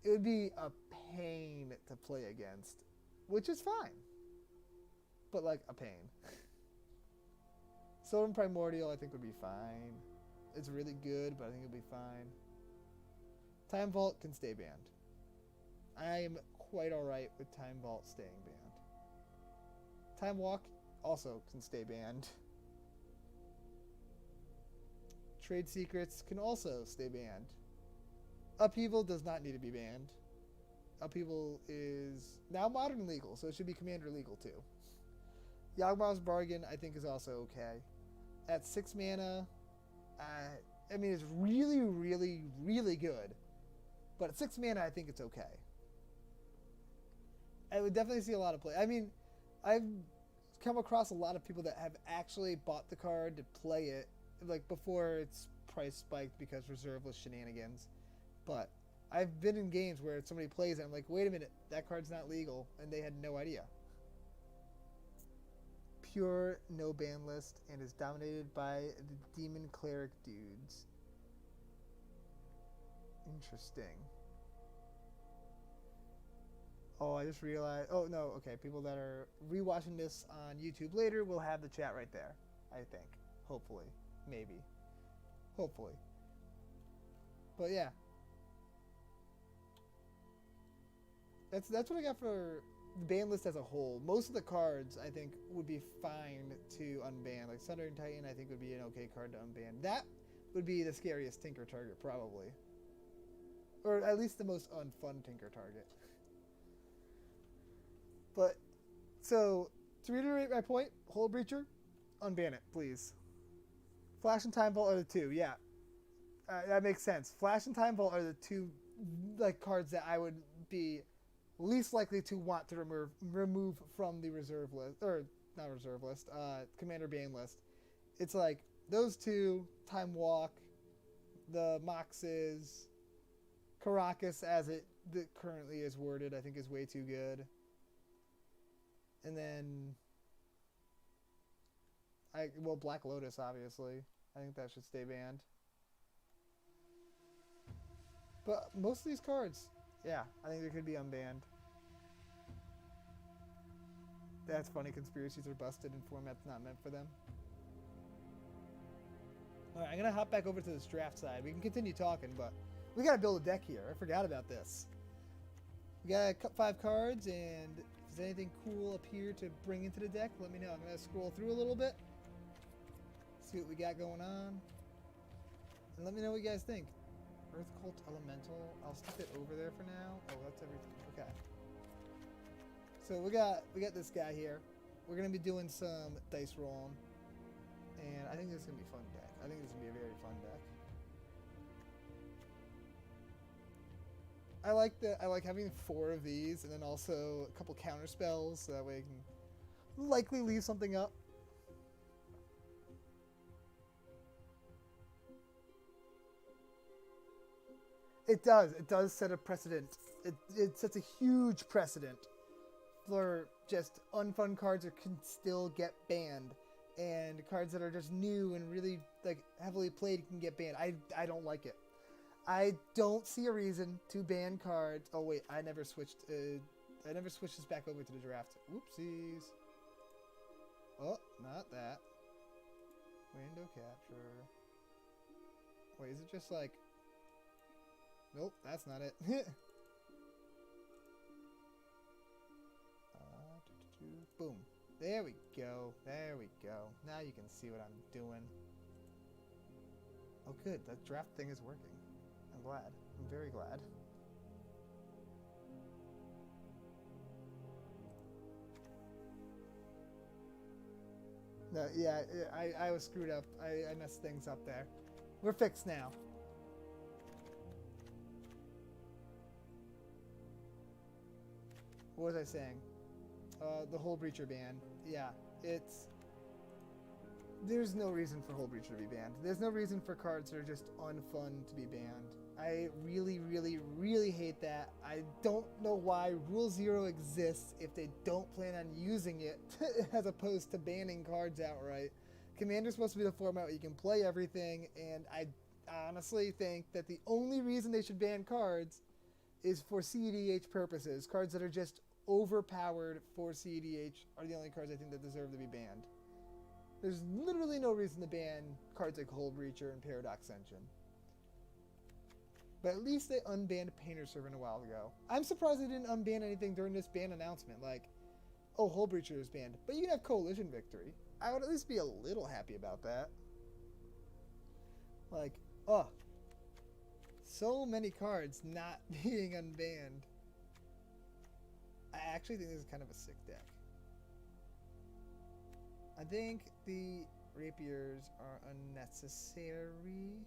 it would be a pain to play against, which is fine, but like a pain. Sylvan Primordial I think would be fine. It's really good, but I think it'll be fine. Time Vault can stay banned. I am quite alright with Time Vault staying banned. Time Walk also can stay banned. Trade Secrets can also stay banned. Upheaval does not need to be banned. Upheaval is now modern legal, so it should be Commander legal too. Yawgmoth's Bargain I think is also okay. At 6 mana, I mean, it's really, really, really good. But at 6 mana, I think it's okay. I would definitely see a lot of play. I mean, I've come across a lot of people that have actually bought the card to play it, like, before its price spiked because reserveless shenanigans. But I've been in games where somebody plays it, and I'm like, wait a minute, that card's not legal, and they had no idea. Pure no ban list and is dominated by the demon cleric dudes. Interesting. Oh, I just realized. Oh no, okay. People that are rewatching this on YouTube later will have the chat right there. I think, hopefully, maybe, hopefully. But yeah, that's what I got for the ban list as a whole. Most of the cards I think would be fine to unban. Like Thunder and Titan I think would be an okay card to unban. That would be the scariest Tinker target probably. Or at least the most unfun Tinker target. But, so, to reiterate my point, Hullbreacher, unban it, please. Flash and Time Vault are the two, yeah. That makes sense. Flash and Time Vault are the two, like, cards that I would be least likely to want to remove from the reserve list, or not reserve list, commander ban list. It's like those two, Time Walk, the Moxes, Caracas as it currently is worded, I think is way too good. And then, Black Lotus, obviously. I think that should stay banned. But most of these cards, yeah, I think they could be unbanned. That's funny, conspiracies are busted in formats not meant for them. Alright, I'm going to hop back over to this draft side. We can continue talking, but we got to build a deck here. I forgot about this. We got 5 cards, and if there's anything cool up here to bring into the deck, let me know. I'm going to scroll through a little bit, see what we got going on, and let me know what you guys think. Earth Cult Elemental. I'll stick it over there for now. Oh, that's everything. Okay. So we got this guy here. We're going to be doing some dice rolling, and I think this is going to be a fun deck. I think this is going to be a very fun deck. I like having 4 of these, and then also a couple counter spells, so that way I can likely leave something up. It does set a precedent. It sets a huge precedent for just unfun cards that can still get banned, and cards that are just new and really like heavily played can get banned. I don't like it. I don't see a reason to ban cards. Oh wait, I never switched this back over to the draft. Whoopsies. Oh, not that. Window capture. Wait, is it just like... Nope, that's not it. Boom. There we go. There we go. Now you can see what I'm doing. Oh good, that draft thing is working. I'm glad. I'm very glad. No, yeah, I was screwed up. I messed things up there. We're fixed now. What was I saying? The Hullbreacher ban. Yeah, there's no reason for Hullbreacher to be banned. There's no reason for cards that are just unfun to be banned. I really, really, really hate that. I don't know why Rule 0 exists if they don't plan on using it as opposed to banning cards outright. Commander's supposed to be the format where you can play everything, and I honestly think that the only reason they should ban cards is for CEDH purposes. Cards that are just overpowered for CEDH are the only cards I think that deserve to be banned. There's literally no reason to ban cards like Hullbreacher and Paradox Engine. But at least they unbanned Painter Servant a while ago. I'm surprised they didn't unban anything during this ban announcement. Like, oh, Hullbreacher is banned, but you can have Coalition Victory. I would at least be a little happy about that. Like, oh, so many cards not being unbanned. I actually think this is kind of a sick deck. I think the rapiers are unnecessary.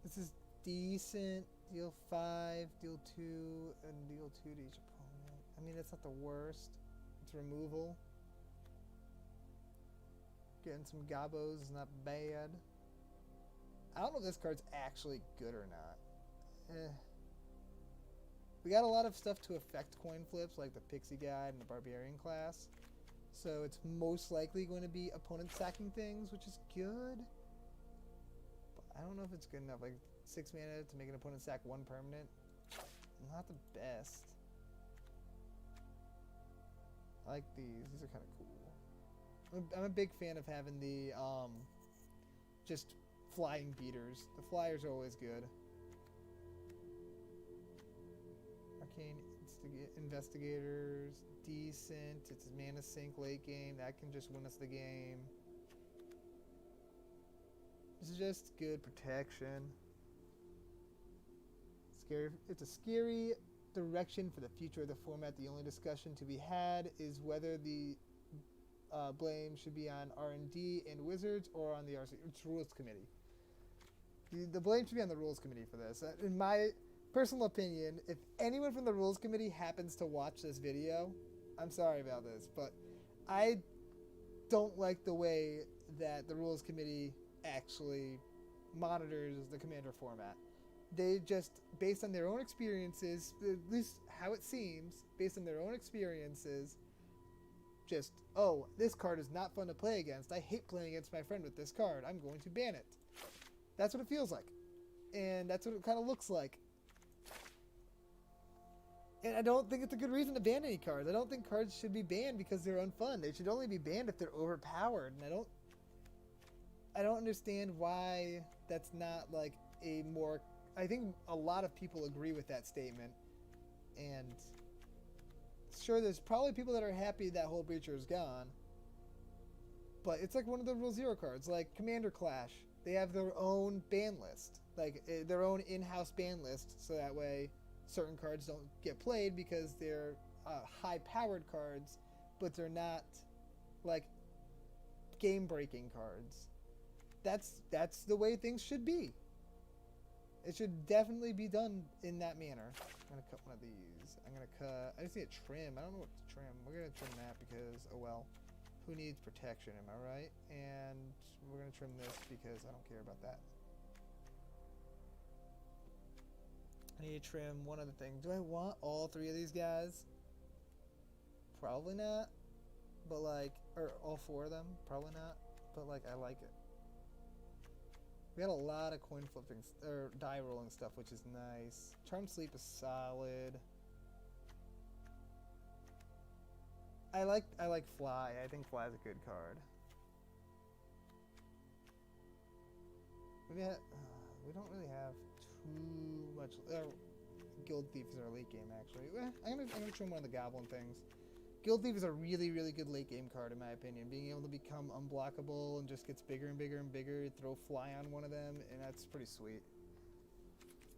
This is decent. Deal 5, deal 2, and deal 2 to each opponent. I mean, that's not the worst. It's removal. Getting some gobos is not bad. I don't know if this card's actually good or not. We got a lot of stuff to affect coin flips, like the Pixie Guide and the Barbarian class. So it's most likely going to be opponent sacking things, which is good. But I don't know if it's good enough. Like 6 mana to make an opponent sack 1 permanent. Not the best. I like these. These are kind of cool. I'm a big fan of having the just flying beaters. The flyers are always good. Arcane Investigators, decent. It's mana sink late game. That can just win us the game. This is just good protection. Scary. It's a scary direction for the future of the format. The only discussion to be had is whether the blame should be on R&D and Wizards or on the RC Rules Committee. The blame should be on the rules committee for this. In my personal opinion, if anyone from the rules committee happens to watch this video, I'm sorry about this, but I don't like the way that the rules committee actually monitors the Commander format. They just, based on their own experiences, at least how it seems, based on their own experiences, just, oh, this card is not fun to play against. I hate playing against my friend with this card. I'm going to ban it. That's what it feels like. And that's what it kind of looks like. And I don't think it's a good reason to ban any cards. I don't think cards should be banned because they're unfun. They should only be banned if they're overpowered. And I don't understand why that's not like a more... I think a lot of people agree with that statement. And sure, there's probably people that are happy that Hullbreacher is gone. But it's like one of the Rule Zero cards, like Commander Clash. They have their own ban list, like their own in-house ban list, so that way certain cards don't get played because they're high-powered cards, but they're not like game-breaking cards. That's the way things should be. It should definitely be done in that manner. I'm gonna cut one of these. I just need a trim. I don't know what to trim. We're gonna trim that because, oh well, who needs protection, am I right? And we're gonna trim this because I don't care about that. I need to trim one other thing. Do I want all three of these guys? Probably not. But like, or all four of them? Probably not. But like, I like it. We got a lot of coin flipping, or die rolling stuff, which is nice. Charmed Sleep is solid. I like Fly. I think Fly is a good card. We don't really have too much. Guild Thief is our late game, actually. I'm gonna trim one of the Goblin things. Guild Thief is a really, really good late game card, in my opinion. Being able to become unblockable and just gets bigger and bigger and bigger. Throw Fly on one of them, and that's pretty sweet.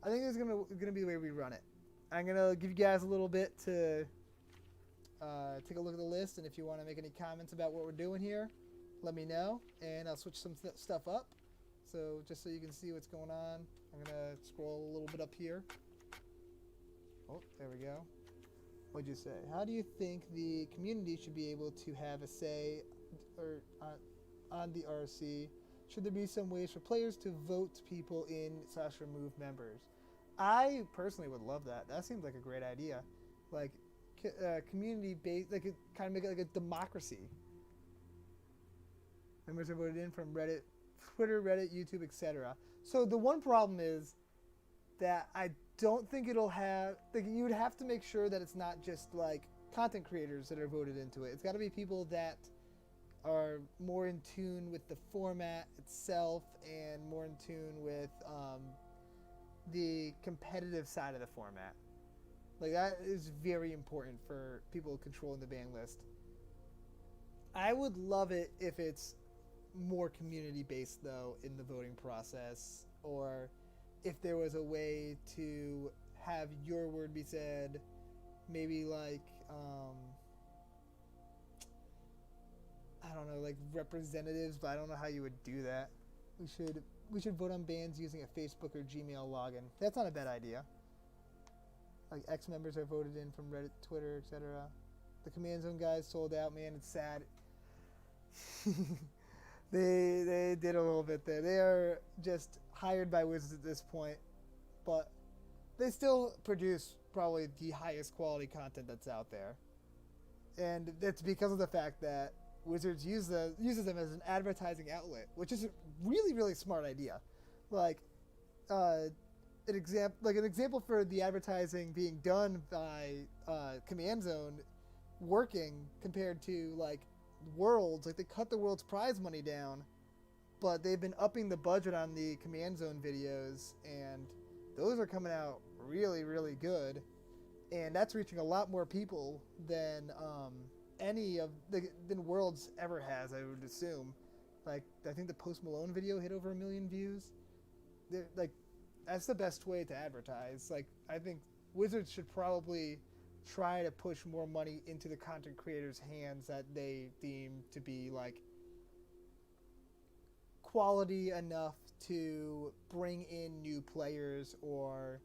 I think this is gonna be the way we run it. I'm gonna give you guys a little bit to take a look at the list, and if you want to make any comments about what we're doing here, let me know, and I'll switch some stuff up. So just so you can see what's going on, I'm gonna scroll a little bit up here. Oh, there we go. What'd you say? How do you think the community should be able to have a say on the RC? Should there be some ways for players to vote people in / remove members? I personally would love that. That seems like a great idea. Like community based, like it kind of make it like a democracy. Members are voted in from Reddit, Twitter, Reddit, YouTube, etc. So the one problem is that I don't think it'll have, like, you would have to make sure that it's not just like content creators that are voted into it. It's got to be people that are more in tune with the format itself and more in tune with the competitive side of the format. Like, that is very important for people controlling the ban list. I would love it if it's more community based though in the voting process, or if there was a way to have your word be said, maybe like I don't know, like representatives, but I don't know how you would do that. We should vote on bans using a Facebook or Gmail login. That's not a bad idea. Like ex-members are voted in from Reddit, Twitter, etc. The Command Zone guys sold out, man. It's sad. They did a little bit there. They are just hired by Wizards at this point, but they still produce probably the highest quality content that's out there, and that's because of the fact that Wizards uses them as an advertising outlet, which is a really, really smart idea. Like an example for the advertising being done by Command Zone working compared to like Worlds. Like, they cut the World's prize money down, but they've been upping the budget on the Command Zone videos, and those are coming out really, really good, and that's reaching a lot more people than than Worlds ever has, I would assume. Like, I think the Post Malone video hit over 1 million views. Like, that's the best way to advertise. Like, I think Wizards should probably try to push more money into the content creators' hands that they deem to be like quality enough to bring in new players or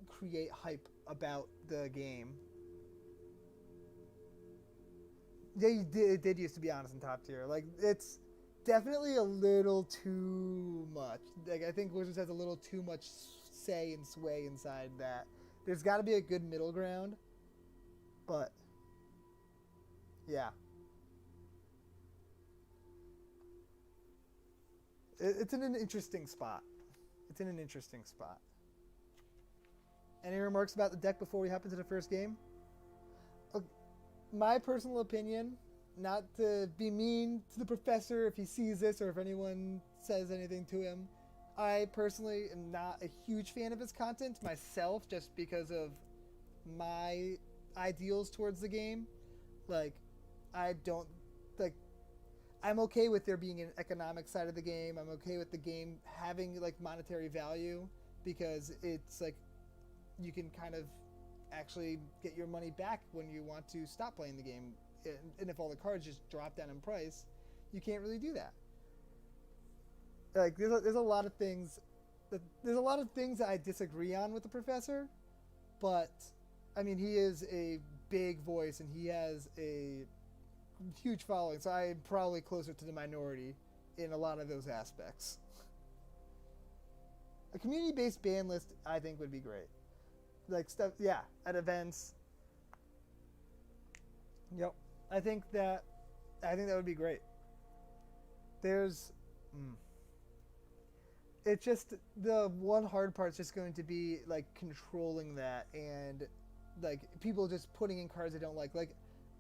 create hype about the game. It did used to be honest and top tier. Like, it's definitely a little too much. Like, I think Wizards has a little too much say and sway inside that. There's got to be a good middle ground, but yeah. It's in an interesting spot. It's in an interesting spot. Any remarks about the deck before we hop into the first game? My personal opinion, not to be mean to the professor if he sees this or if anyone says anything to him, I personally am not a huge fan of his content myself, just because of my ideals towards the game. Like, I don't, like, I'm okay with there being an economic side of the game. I'm okay with the game having, like, monetary value, because it's, like, you can kind of actually get your money back when you want to stop playing the game. And if all the cards just drop down in price, you can't really do that. Like, there's a lot of things that I disagree on with the professor, but I mean, he is a big voice and he has a huge following, so I'm probably closer to the minority in a lot of those aspects. A community-based ban list, I think, would be great. Like, stuff, yeah, at events. Yep, I think that would be great. It's just the one hard part is just going to be like controlling that, and like people just putting in cards they don't like. Like,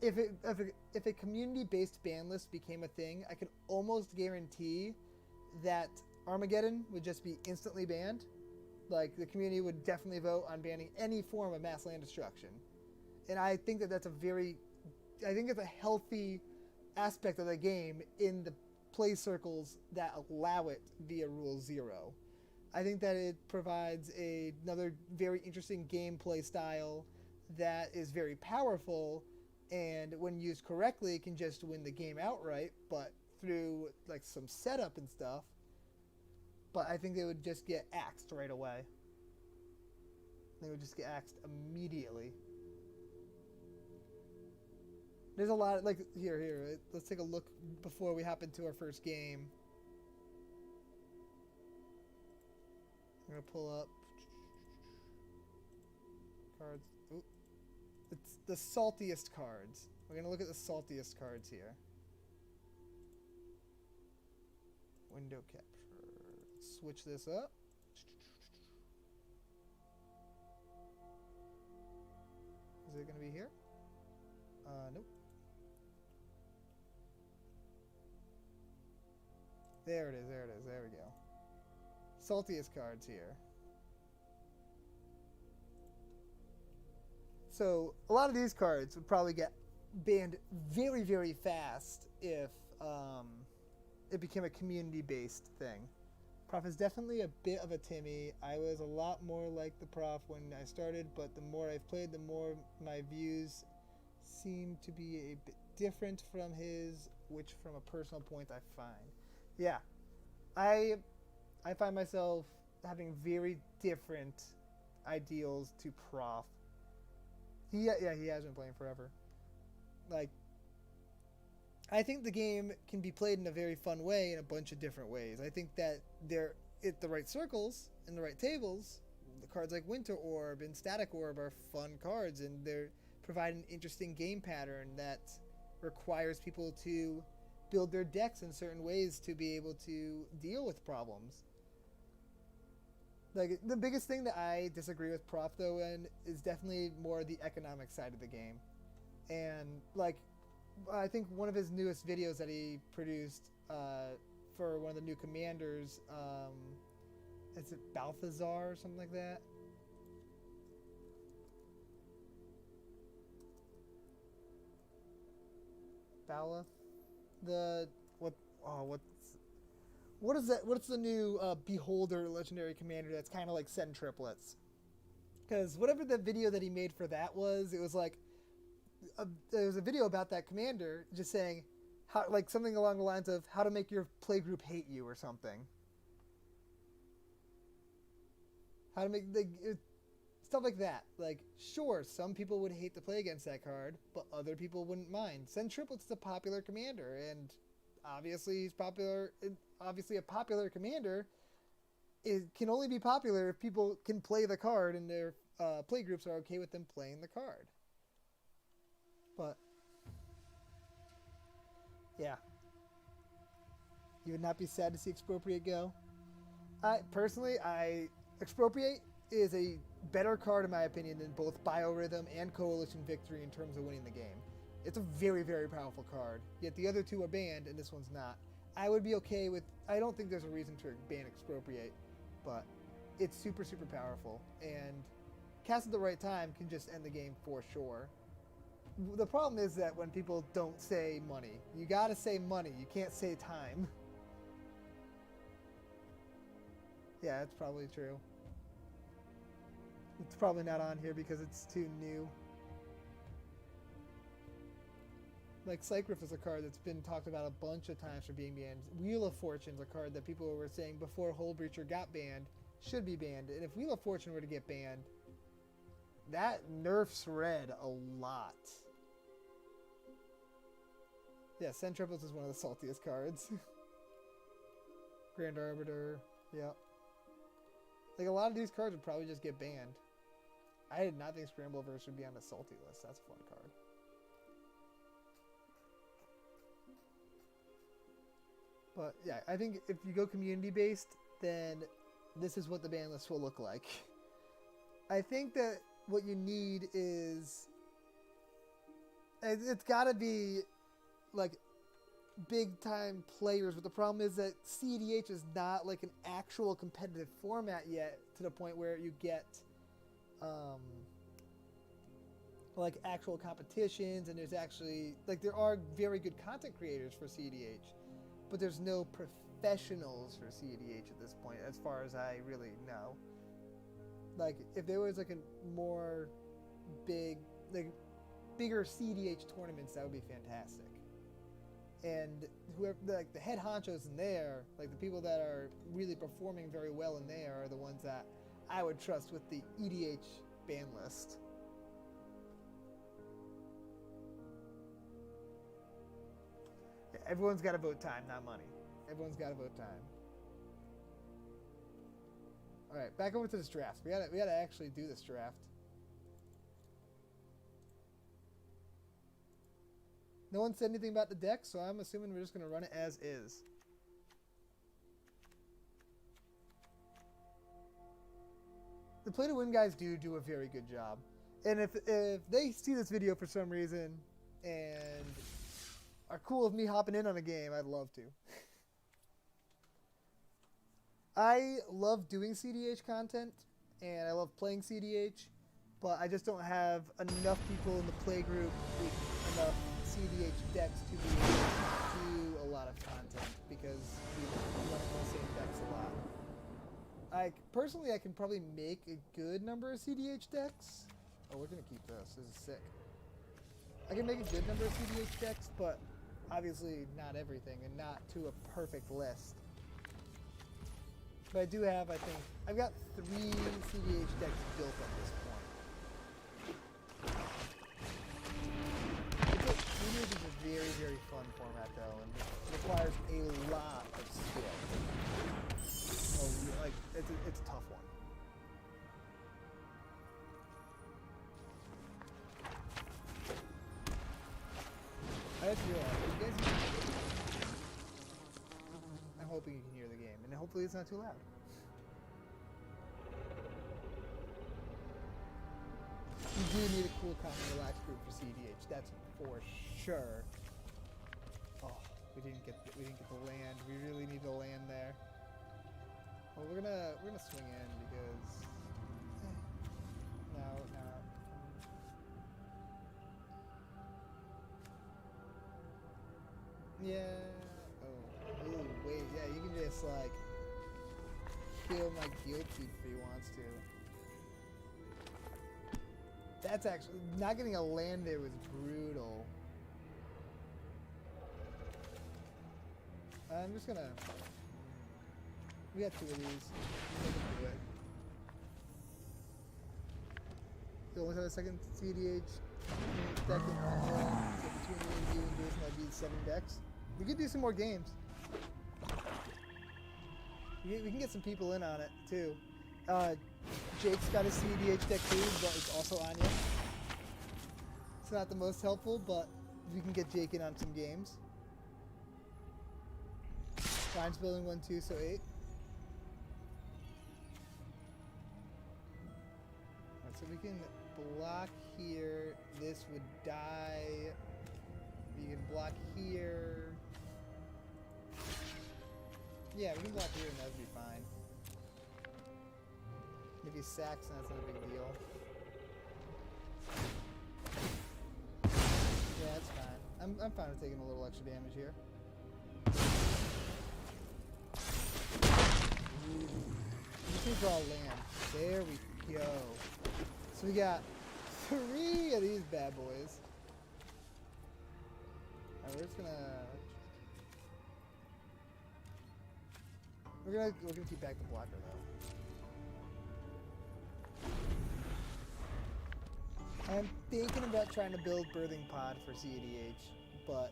if a community-based ban list became a thing, I could almost guarantee that Armageddon would just be instantly banned. Like, the community would definitely vote on banning any form of mass land destruction. And I think that's it's a healthy aspect of the game in the play circles that allow it via Rule 0. I think that it provides another very interesting gameplay style that is very powerful, and when used correctly, can just win the game outright, but through like some setup and stuff. But I think they would just get axed right away. They would just get axed immediately. There's a lot, like, here. Let's take a look before we hop into our first game. I'm going to pull up cards. Ooh. It's the saltiest cards. We're going to look at the saltiest cards here. Window capture. Switch this up. Is it going to be here? Nope. There it is. There we go. Saltiest cards here. So a lot of these cards would probably get banned very, very fast if it became a community-based thing. Prof is definitely a bit of a Timmy. I was a lot more like the Prof when I started, but the more I've played, the more my views seem to be a bit different from his, which from a personal point I find. Yeah, I find myself having very different ideals to Prof. He has been playing forever. Like, I think the game can be played in a very fun way in a bunch of different ways. I think that they're at the right circles and the right tables. The cards like Winter Orb and Static Orb are fun cards, and they provide an interesting game pattern that requires people to build their decks in certain ways to be able to deal with problems. Like, the biggest thing that I disagree with Prof, though, in is definitely more the economic side of the game. And, like, I think one of his newest videos that he produced for one of the new commanders, is it Balthazar or something like that? Bala? What is that? What's the new Beholder legendary commander that's kind of like Send triplets? Because whatever the video that he made for that was, it was like there was a video about that commander just saying how, like, something along the lines of how to make your playgroup hate you or something. how to make stuff like that. Like, sure, some people would hate to play against that card, but other people wouldn't mind. Send Triplets is a popular commander, and obviously he's popular. Obviously, a popular commander can only be popular if people can play the card and their play groups are okay with them playing the card. But yeah, you would not be sad to see Expropriate go. Personally, Expropriate is a better card in my opinion than both Biorhythm and Coalition Victory in terms of winning the game. It's a very, very powerful card, yet the other two are banned and this one's not. I would be okay with, I don't think there's a reason to ban Expropriate, but it's super, super powerful, and cast at the right time can just end the game for sure. The problem is that when people don't say money, you gotta say money, you can't say time. Yeah, that's probably true. It's probably not on here because it's too new. Like, Cycryph is a card that's been talked about a bunch of times for being banned. Wheel of Fortune's a card that people were saying before Hullbreacher got banned should be banned. And if Wheel of Fortune were to get banned, that nerfs red a lot. Yeah, Send Triplets is one of the saltiest cards. Grand Arbiter, yeah. Like, a lot of these cards would probably just get banned. I did not think Scrambleverse should be on the salty list. That's a fun card. But yeah, I think if you go community-based, then this is what the ban list will look like. I think that what you need is... It's gotta be, like, big-time players, but the problem is that CEDH is not, like, an actual competitive format yet, to the point where you get... like actual competitions, and there's actually, like, there are very good content creators for CEDH, but there's no professionals for CEDH at this point, as far as I really know. Like, if there was like a more bigger CEDH tournaments, that would be fantastic. And whoever, like, the head honchos in there, like the people that are really performing very well in there, are the ones that I would trust with the EDH ban list. Yeah, everyone's got to vote time, not money. Everyone's got to vote time. All right, back over to this draft. We gotta actually do this draft. No one said anything about the deck, so I'm assuming we're just gonna run it as is. The play to win guys do a very good job. And if they see this video for some reason and are cool with me hopping in on a game, I'd love to. I love doing CDH content, and I love playing CDH, but I just don't have enough people in the play group with enough CDH decks to be able to do a lot of content, because we run the same decks a lot. Personally, I can probably make a good number of CDH decks. Oh, we're going to keep this. This is sick. I can make a good number of CDH decks, but obviously not everything, and not to a perfect list. But I do have, I think, I've got 3 CDH decks built at this point. CDH is a very, very fun format, though, and it requires a lot of skill. Like, it's a tough one. I have to realize, you guys can hear the game. I'm hoping you can hear the game, and hopefully it's not too loud. You do need a cool, calm, and relaxed group for CDH. That's for sure. Oh, we didn't get the land. We really need the land there. Well, we're gonna swing in because no. Yeah. Oh. Ooh, wait. Yeah, you can just like kill my guild feed if he wants to. That's actually not getting a land there was brutal. I'm just gonna. We got 2 of these. We can do it. You almost have a second CDH deck in so between you and Jason, that'd be 7 decks. We could do some more games. We can get some people in on it too. Jake's got a CDH deck too, but it's also Anya. It's not the most helpful, but we can get Jake in on some games. Ryan's building 1, 2, so 8. Alright, so we can block here. This would die. We can block here. Yeah, we can block here and that would be fine. If he sacks, then that's not a big deal. Yeah, that's fine. I'm fine with taking a little extra damage here. Just need to draw land. There we go. So we got 3 of these bad boys. Alright, we're gonna keep back the blocker though. I'm thinking about trying to build birthing pod for CDH, but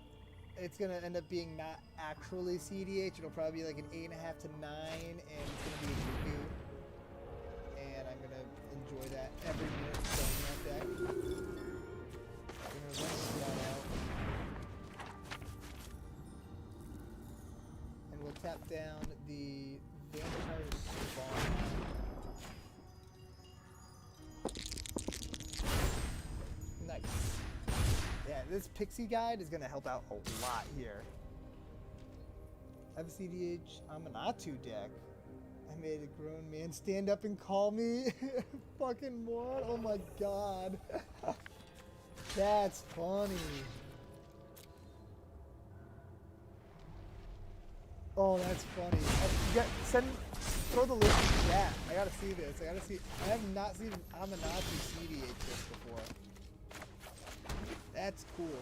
it's gonna end up being not actually CDH. It'll probably be like an 8.5 to 9, and it's gonna be a Cuckoo. And I'm gonna enjoy that every minute playing that deck. I'm gonna run that out. And we'll tap down the Vampire Spawn. Nice. Yeah, this Pixie Guide is gonna help out a lot here. I have a CDH Amanatu deck. I made a grown man stand up and call me. Fucking what? Oh my god. That's funny. Oh, that's funny. Throw the list in the chat. I gotta see this. I have not seen Amanatu CDH this before. That's cool.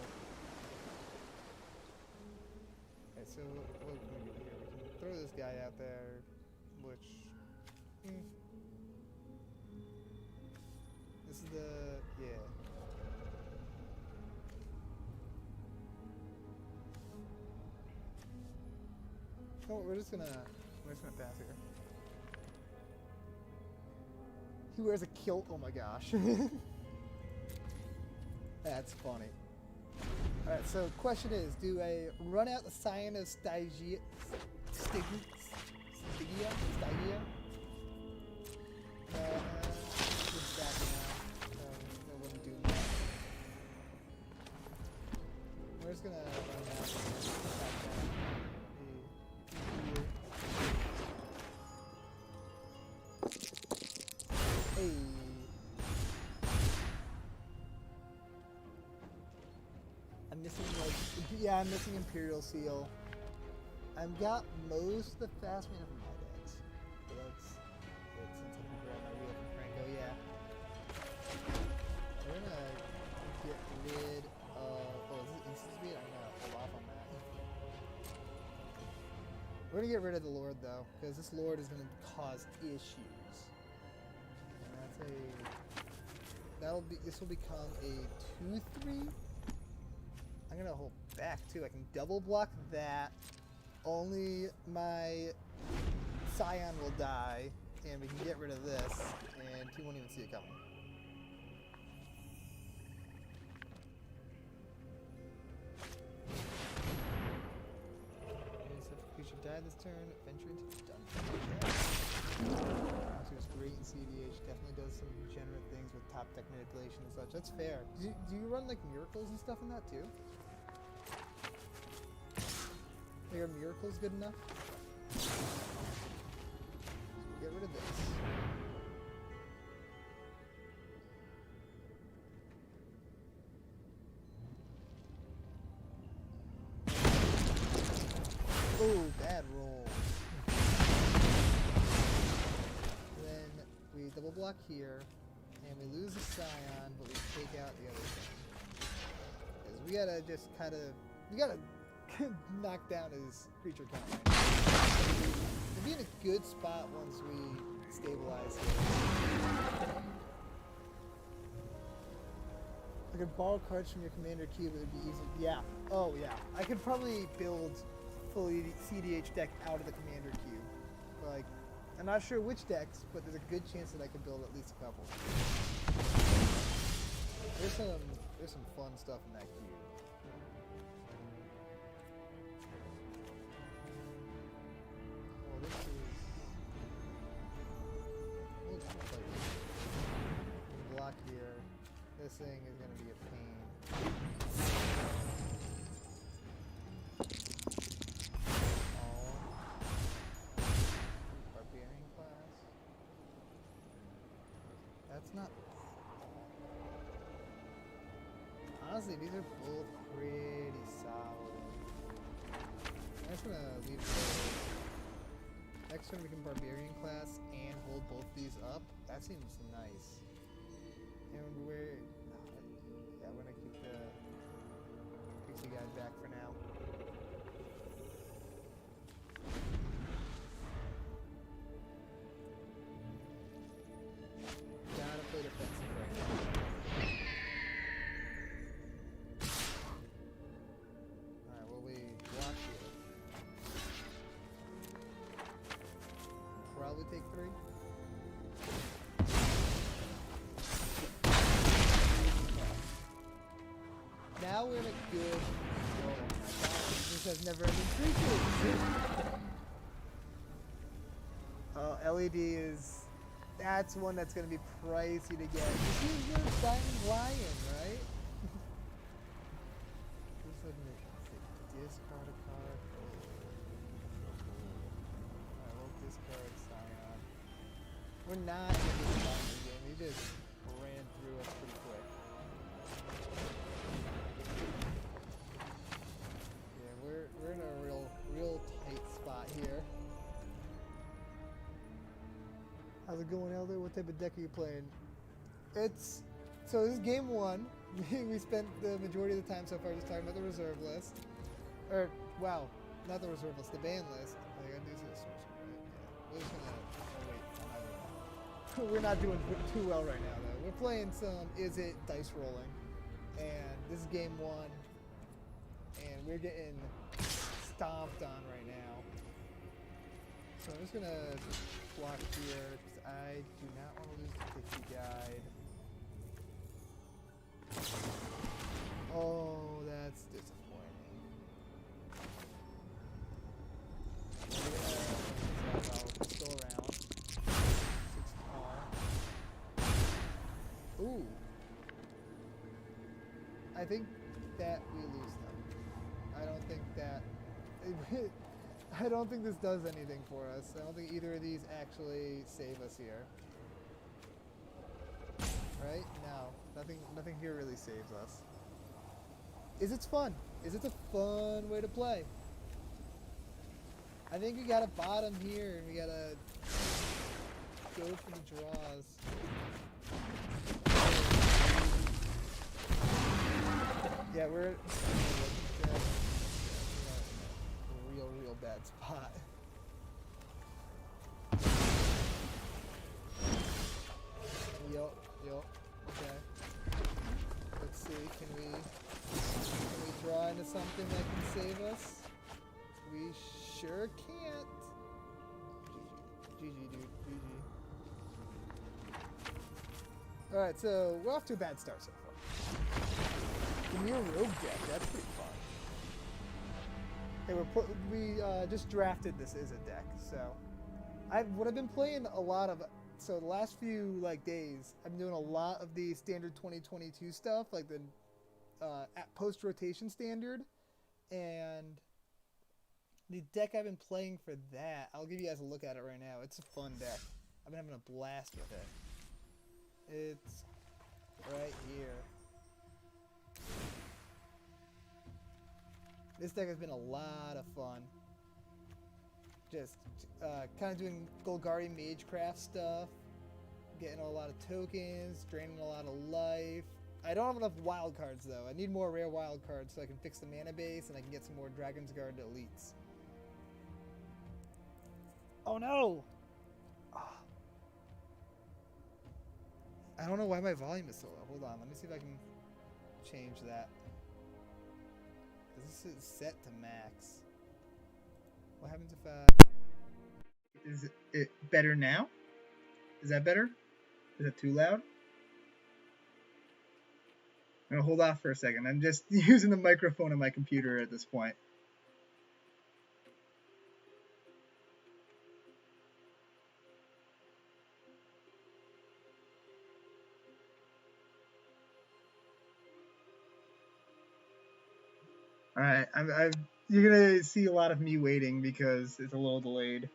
Okay, so what can we do here? We can throw this guy out there, which... This is the... yeah. Oh, we're just gonna pass here. He wears a kilt, oh my gosh. That's funny. Alright, so question is, do I run out the Scion of Stygia? It's back now. No, I wouldn't do that. We're just gonna run out Hey. I'm missing I'm missing Imperial Seal. I've got most of the fast mana from my decks. So that's it since I can grab my wheel from Franco, yeah. We're gonna get rid of is this instant speed? I'm gonna hold off on that. We're gonna get rid of the Lord though, because this Lord is gonna cause issues. And this will become a 2/3. I'm gonna hold back too. I can double block that. Only my Scion will die, and we can get rid of this, and he won't even see it coming. So if creature died this turn, venture into the dungeon. Actually, it's great in CDH. Definitely does some degenerate things with top deck manipulation and such. That's fair. Do you run like miracles and stuff in that too? Are miracles good enough? Get rid of this. Oh, bad roll. Then we double block here, and we lose the Scion, but we take out the other thing. Because we gotta just kind of, knock down his creature count. We'll be in a good spot once we stabilize here. could borrow cards from your commander cube, it would be easy. Yeah. Oh, yeah. I could probably build fully CDH deck out of the commander cube. Like, I'm not sure which decks, but there's a good chance that I could build at least a couple. There's some fun stuff in that cube. Well, this is... Looks like block here. This thing is going to be a pain. Oh. Barbarian class. That's not... Honestly, these are both pretty solid. I'm just going to leave it there. Next turn we can Barbarian class and hold both these up. That seems nice. And we're... Yeah, we're going to keep the Pixie guys back for now. Gotta play defensive right now. Alright, well we block here. Probably take 3. Now we're in a good... Oh my god, this has never ending creatures! LED is... That's one that's going to be pricey to get. This is your Diamond Lion, right? This would make discard a card. Alright, we'll discard Scion. We're not in this Diamond game. He just ran through us pretty quick. Yeah, we're in a real tight spot here. How's it going, Elder? What type of deck are you playing? So this is game 1. We spent the majority of the time so far just talking about the reserve list. Or, wow, not the reserve list, the ban list. I gotta do this. Yeah. We're just gonna... Oh, wait. We're not doing too well right now, though. We're playing some Is It dice rolling. And this is game 1. And we're getting stomped on right now. So I'm just gonna block here, because I do not want to lose the Pixie Guide. Oh, that's disappointing. I'll still around. 6 tall. Ooh. I think that we lose them. I don't think that... I don't think this does anything for us. I don't think either of these actually save us here. Right? No. Nothing here really saves us. Is it fun? Is it a fun way to play? I think we gotta bottom here. We gotta go for the draws. Yeah, we're... real bad spot. Yup. Okay. Let's see, can we draw into something that can save us? We sure can't. GG, dude. GG. Alright, so we're off to a bad start so far. The Mirror Rogue deck, that's pretty fun. Hey, we just drafted this as a deck, so what I've been playing a lot of. So the last few days, I've been doing a lot of the standard 2022 stuff, like the post rotation standard, and the deck I've been playing for that. I'll give you guys a look at it right now. It's a fun deck. I've been having a blast with it. It's right here. This deck has been a lot of fun. Just kind of doing Golgari Magecraft stuff, getting a lot of tokens, draining a lot of life. I don't have enough wild cards though. I need more rare wild cards so I can fix the mana base and I can get some more Dragon's Guard elites. Oh no! Oh. I don't know why my volume is so low. Hold on, let me see if I can change that. This is set to max. What happens if Is it better now? Is that better? Is it too loud? I'm gonna hold off for a second. I'm just using the microphone on my computer at this point. All right, you're gonna see a lot of me waiting because it's a little delayed.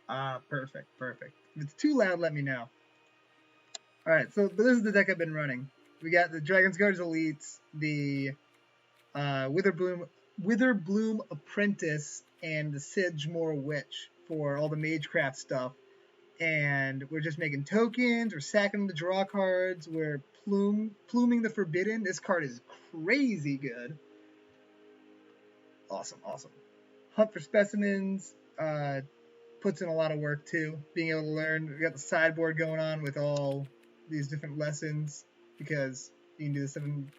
Ah, perfect. If it's too loud, let me know. All right, so this is the deck I've been running. We got the Dragon's Guards Elites, the Witherbloom Apprentice, and the Sidgemore Witch for all the Magecraft stuff. And we're just making tokens, we're sacking them to draw cards, we're pluming the Forbidden. This card is crazy good. Awesome. Hunt for Specimens, puts in a lot of work too. Being able to learn, we got the sideboard going on with all these different lessons because you can do the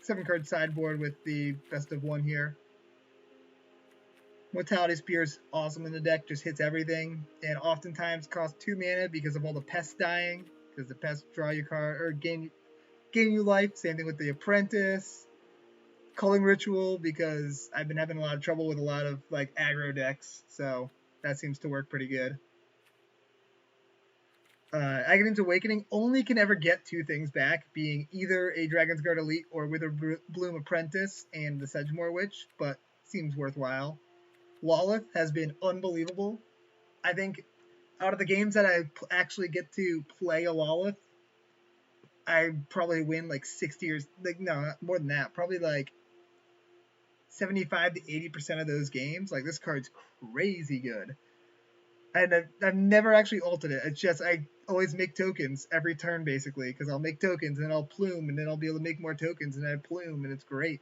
seven card sideboard with the best of one here. Mortality Spear is awesome in the deck, just hits everything, and oftentimes costs 2 mana because of all the pests dying, because the pests draw your card or gain you life. Same thing with the Apprentice. Culling Ritual, because I've been having a lot of trouble with a lot of like aggro decks, so that seems to work pretty good. Aghanim's Awakening only can ever get 2 things back, being either a Dragon's Guard Elite or Witherbloom Apprentice and the Sedgemoor Witch, but seems worthwhile. Lawleth has been unbelievable. I think out of the games that I actually get to play a Lawleth, I probably win like 60 or like no, more than that. Probably like 75 to 80% of those games. Like this card's crazy good. And I've never actually ulted it. It's just I always make tokens every turn basically because I'll make tokens and then I'll plume and then I'll be able to make more tokens and I plume and it's great.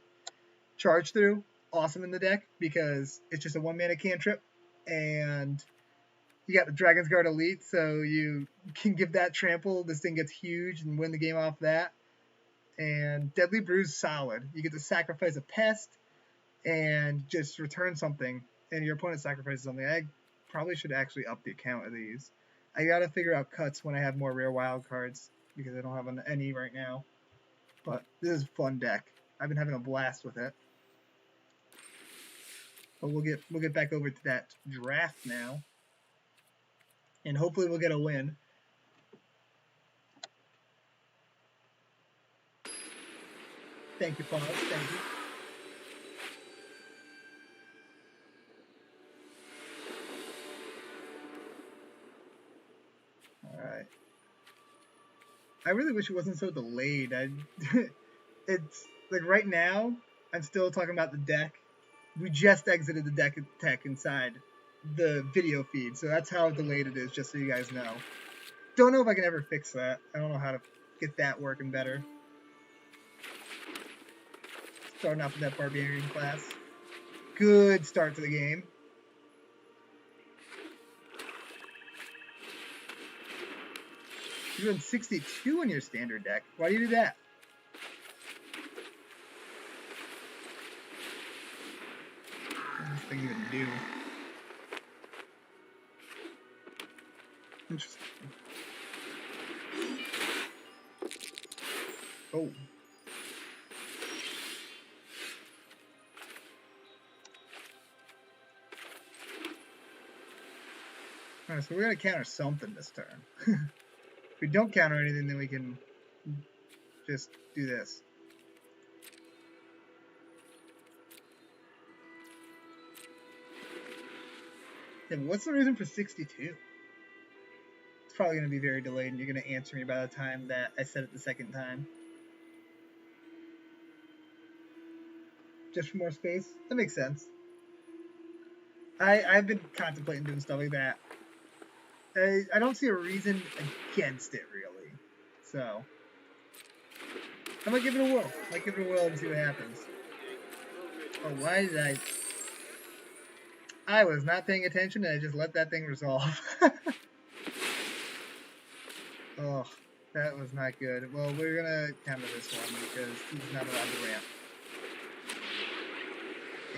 Charge Through, awesome in the deck because it's just a 1 mana cantrip and you got the Dragon's Guard Elite, so you can give that trample. This thing gets huge and win the game off that. And Deadly Bruise, solid. You get to sacrifice a pest and just return something, and your opponent sacrifices something. I probably should actually up the account of these. I gotta figure out cuts when I have more rare wild cards because I don't have any right now. But this is a fun deck. I've been having a blast with it. But we'll get back over to that draft now. And hopefully we'll get a win. Thank you, Pause. Thank you. Alright. I really wish it wasn't so delayed. It's like right now, I'm still talking about the deck. We just exited the deck tech inside the video feed, so that's how delayed it is, just so you guys know. Don't know if I can ever fix that. I don't know how to get that working better. Starting off with that Barbarian class. Good start to the game. You're doing 62 in your standard deck. Why do you do that? What does this thing even do? Interesting. Oh. Alright, so we're going to counter something this turn. If we don't counter anything, then we can just do this. Yeah, but what's the reason for 62? It's probably going to be very delayed, and you're going to answer me by the time that I said it the second time. Just for more space? That makes sense. I've been contemplating doing stuff like that. I don't see a reason against it, really. So, I might give it a whirl. Might give it a whirl and see what happens. Oh, why did I was not paying attention and I just let that thing resolve. Oh, that was not good. Well, we're gonna counter this one because he's not allowed to ramp.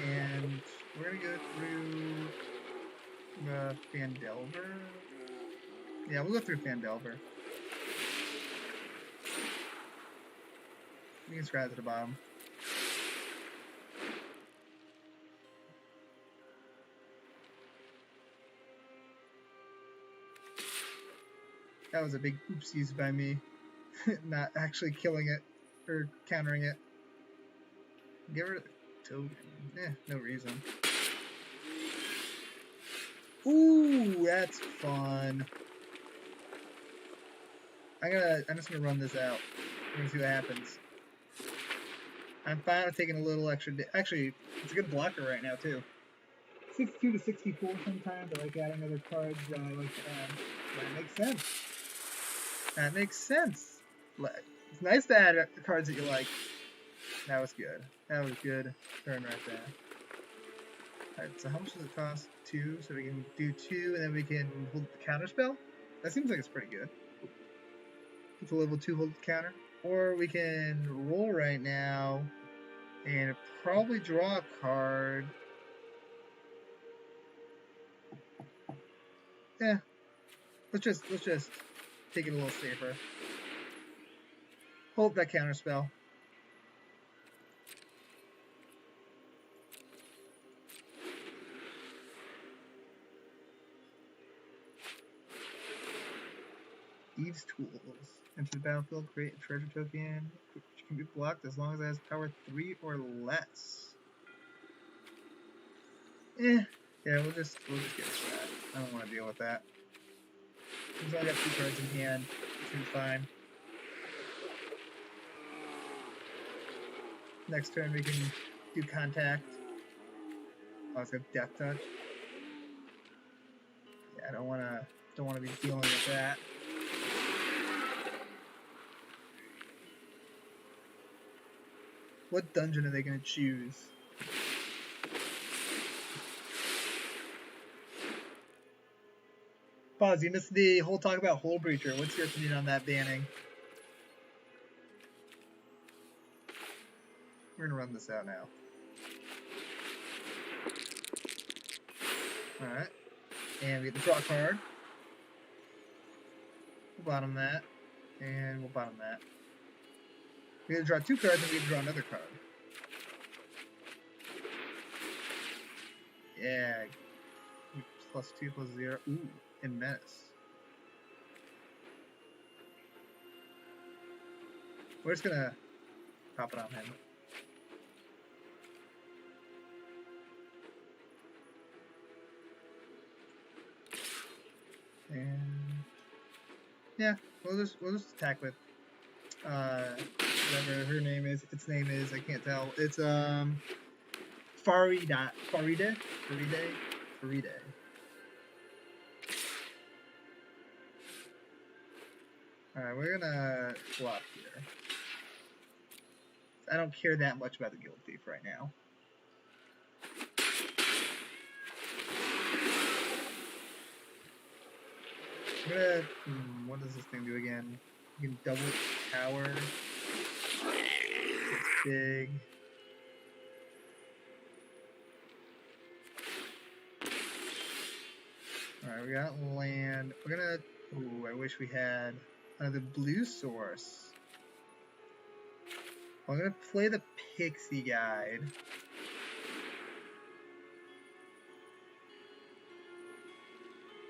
And we're gonna go through Phandelver. Yeah, we'll go through Phandelver. We can scratch at the bottom. That was a big oopsies by me. Not actually killing it or countering it. Get rid of the token. No reason. Ooh, that's fun. I'm just gonna run this out. We're gonna see what happens. I'm fine with taking a little extra. Actually, it's a good blocker right now too. 62 to 64 sometimes. I like adding other cards that I like to add. That makes sense. That makes sense. It's nice to add the cards that you like. That was good. That was good. Turn right there. Alright, so how much does it cost? 2, so we can do 2, and then we can hold the counter spell? That seems like it's pretty good. It's a level 2 hold the counter. Or we can roll right now, and probably draw a card. Yeah. Let's just take it a little safer. Hold that counter spell. Thieves' Tools. Enter the battlefield, create a treasure token, which can be blocked as long as it has power 3 or less. Yeah, we'll just get rid of that. I don't want to deal with that. He's only got 2 cards in hand. Seems fine. Next turn we can do contact. Oh, it's got Death Touch. Yeah, I don't wanna be dealing with that. What dungeon are they gonna choose? Pause, you missed the whole talk about Hullbreacher. What's your opinion on that banning? We're gonna run this out now. Alright. And we get the draw card. We'll bottom that. And we'll bottom that. We get to draw 2 cards and we get to draw another card. Yeah. +2 +0. Ooh, and Menace. We're just gonna pop it on him. And yeah, we'll just attack with whatever her name is. Its name is, I can't tell. It's Faride. Alright, we're gonna flop here. I don't care that much about the Guild Thief right now. I'm gonna, what does this thing do again? You can double its power. It's big. Alright, we got land. We're gonna, ooh, I wish we had another blue source. I'm gonna play the Pixie Guide.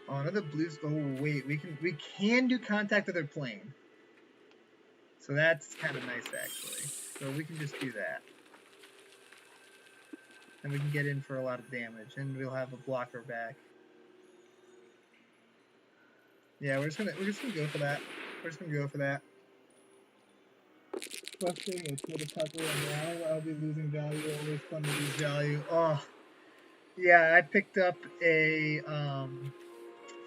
Oh, another blues. Oh wait, we can do contact with their plane. So that's kind of nice actually. So we can just do that, and we can get in for a lot of damage, and we'll have a blocker back. Yeah, we're just gonna go for that. We're just gonna go for that. Frustrating. It's what a puzzle, and now I'll be losing value. Always fun to lose value. Oh, yeah. I picked up a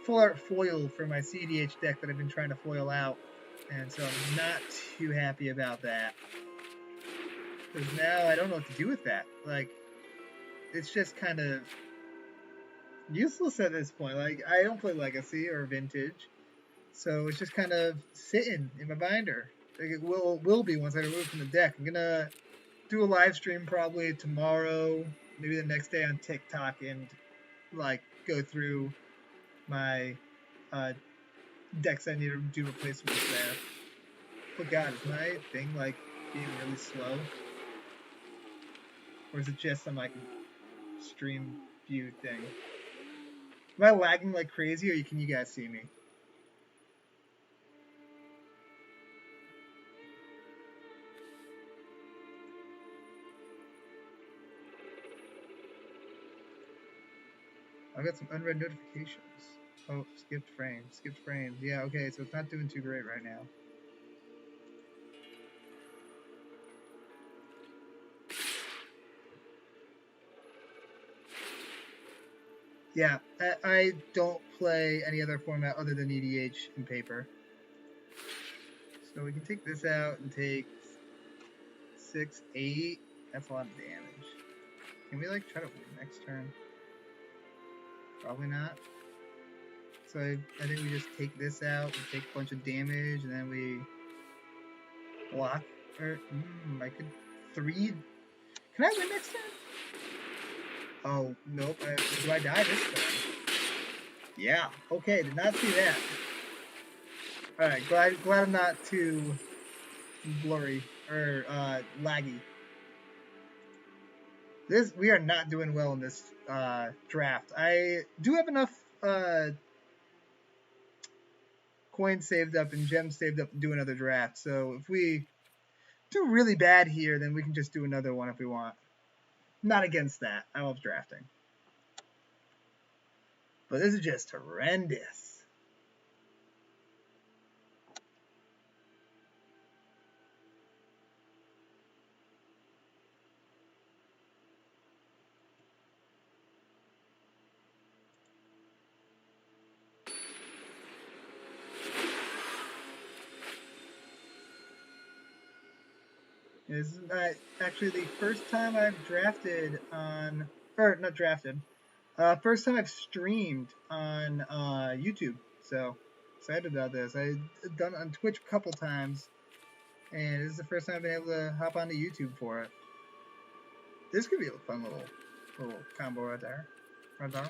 full art foil for my CDH deck that I've been trying to foil out. And so I'm not too happy about that. Because now I don't know what to do with that. Like, it's just kind of useless at this point. Like, I don't play Legacy or Vintage. So it's just kind of sitting in my binder. Like it will be once I remove it from the deck. I'm gonna do a live stream probably tomorrow, maybe the next day on TikTok, and like go through my decks I need to do replacements there. But God, is my thing like being really slow? Or is it just some like stream view thing? Am I lagging like crazy, or can you guys see me? I've got some unread notifications. Oh, skipped frames. Skipped frames. Yeah, okay, so it's not doing too great right now. Yeah, I don't play any other format other than EDH and paper. So we can take this out and take 6, 8. That's a lot of damage. Can we like try to win next turn? Probably not. So I think we just take this out, we take a bunch of damage, and then we block. Or I could 3. Can I win next turn? Oh nope. Do I die this turn? Yeah. Okay. Did not see that. All right. Glad I'm not too blurry or laggy. We are not doing well in this draft. I do have enough coins saved up and gems saved up to do another draft. So if we do really bad here, then we can just do another one if we want. Not against that. I love drafting. But this is just horrendous. This is actually the first time I've drafted on, or not drafted, first time I've streamed on YouTube. So excited about this. I've done it on Twitch a couple times, and this is the first time I've been able to hop onto YouTube for it. This could be a fun little combo right there. Right there.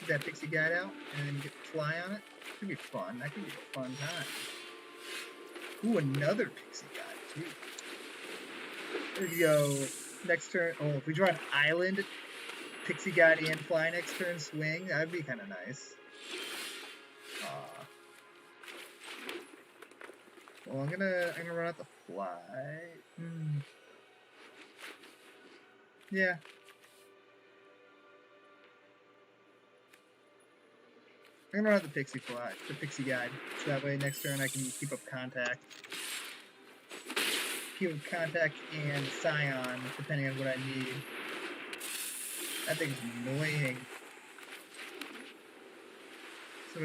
Get that pixie guide out, and then get fly on it. Could be fun. That could be a fun time. Ooh, another pixie guide too. There we go. Next turn. Oh, if we draw an island, pixie guide and fly next turn, swing. That'd be kind of nice. Well, I'm gonna run out the fly. Yeah. I'm gonna run out the pixie guide, so that way next turn I can keep up contact. Keep up contact and Scion, depending on what I need. That thing's annoying. So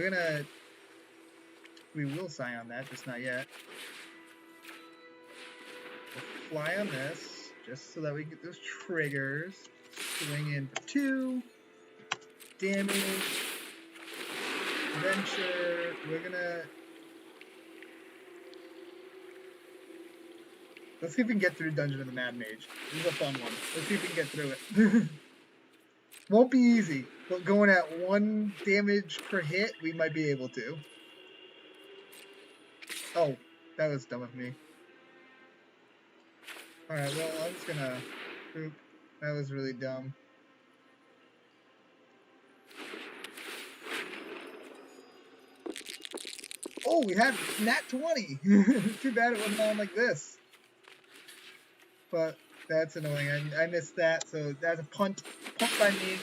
we will Scion that, just not yet. We'll fly on this, just so that we get those triggers. Swing in for 2. Damage. Adventure. We're gonna... Let's see if we can get through Dungeon of the Mad Mage. This is a fun one. Let's see if we can get through it. Won't be easy, but going at 1 damage per hit, we might be able to. Oh, that was dumb of me. Alright, well, I'm just gonna... Oop, that was really dumb. Oh, we had nat 20! Too bad it wasn't on like this. But that's annoying. I missed that, so that's a punt. Punt by me.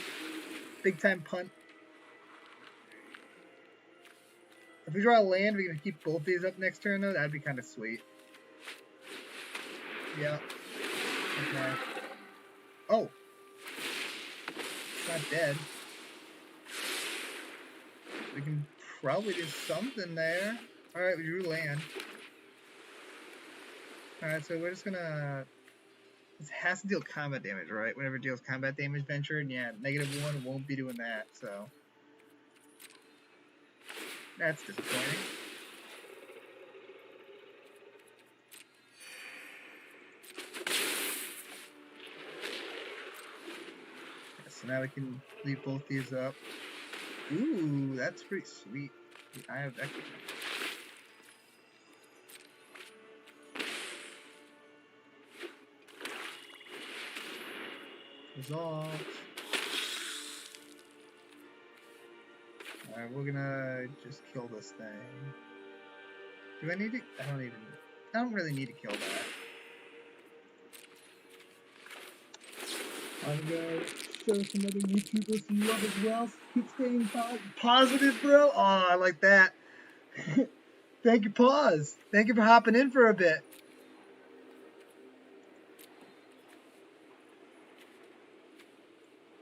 Big time punt. If we draw a land, we're going to keep both these up next turn, though. That'd be kind of sweet. Yeah. Okay. Oh. It's not dead. We can probably do something there. Alright, we drew land. Alright, so we're just gonna... This has to deal combat damage, right? Whenever it deals combat damage ventured, yeah, -1 won't be doing that, so... That's disappointing. Yeah, so now we can leave both these up. Ooh, that's pretty sweet. I have extra. Resolved. Alright, we're gonna just kill this thing. Do I need to? I don't really need to kill that. I'm gonna show some other YouTubers some love as well. Keep staying positive, bro. Oh, I like that. Thank you, Pause. Thank you for hopping in for a bit.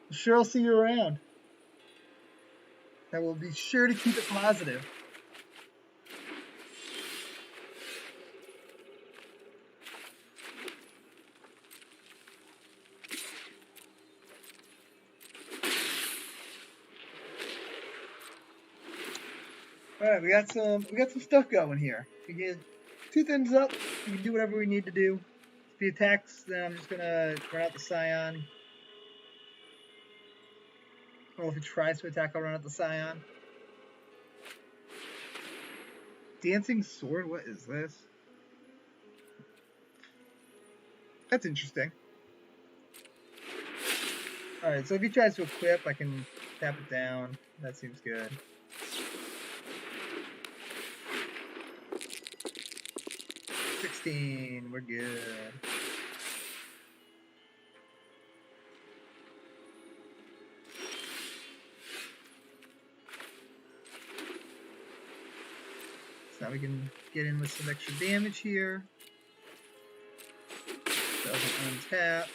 I'm sure I'll see you around. I will be sure to keep it positive. All right, we got some stuff going here. We get 2 things up. We can do whatever we need to do. If he attacks, then I'm just gonna run out the Scion. Or if he tries to attack, I'll run out the Scion. Dancing Sword? What is this? That's interesting. Alright, so if he tries to equip, I can tap it down. That seems good. We're good. So now we can get in with some extra damage here. Doesn't untap.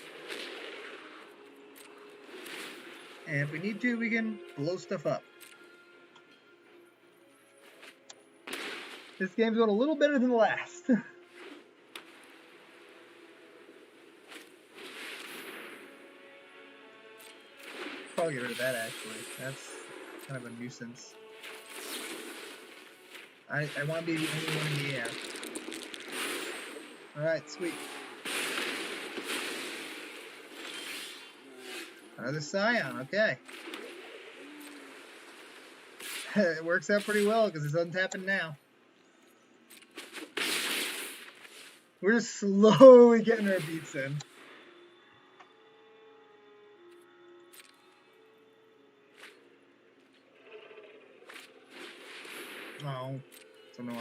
And if we need to, we can blow stuff up. This game's going a little better than the last. Probably get rid of that, actually. That's kind of a nuisance. I want to be the only one in the air. Alright, sweet. Another Scion, okay. It works out pretty well because it's untapping now. We're just slowly getting our beats in. Oh, it's annoying.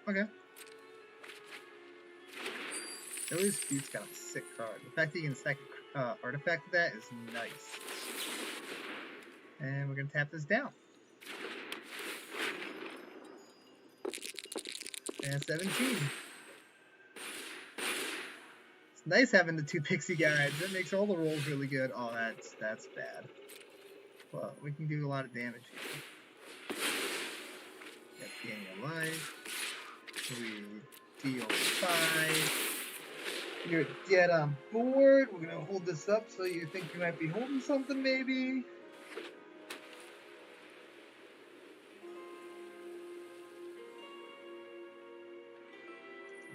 Okay. At least dude's got a sick card. The fact that you can stack artifact with that is nice. And we're gonna tap this down. And 17. It's nice having the 2 pixie guides. That makes all the rolls really good. Oh, that's bad. Well, we can do a lot of damage here. Got gaining a life. We deal 5. You're dead on board. We're gonna hold this up so you think you might be holding something, maybe.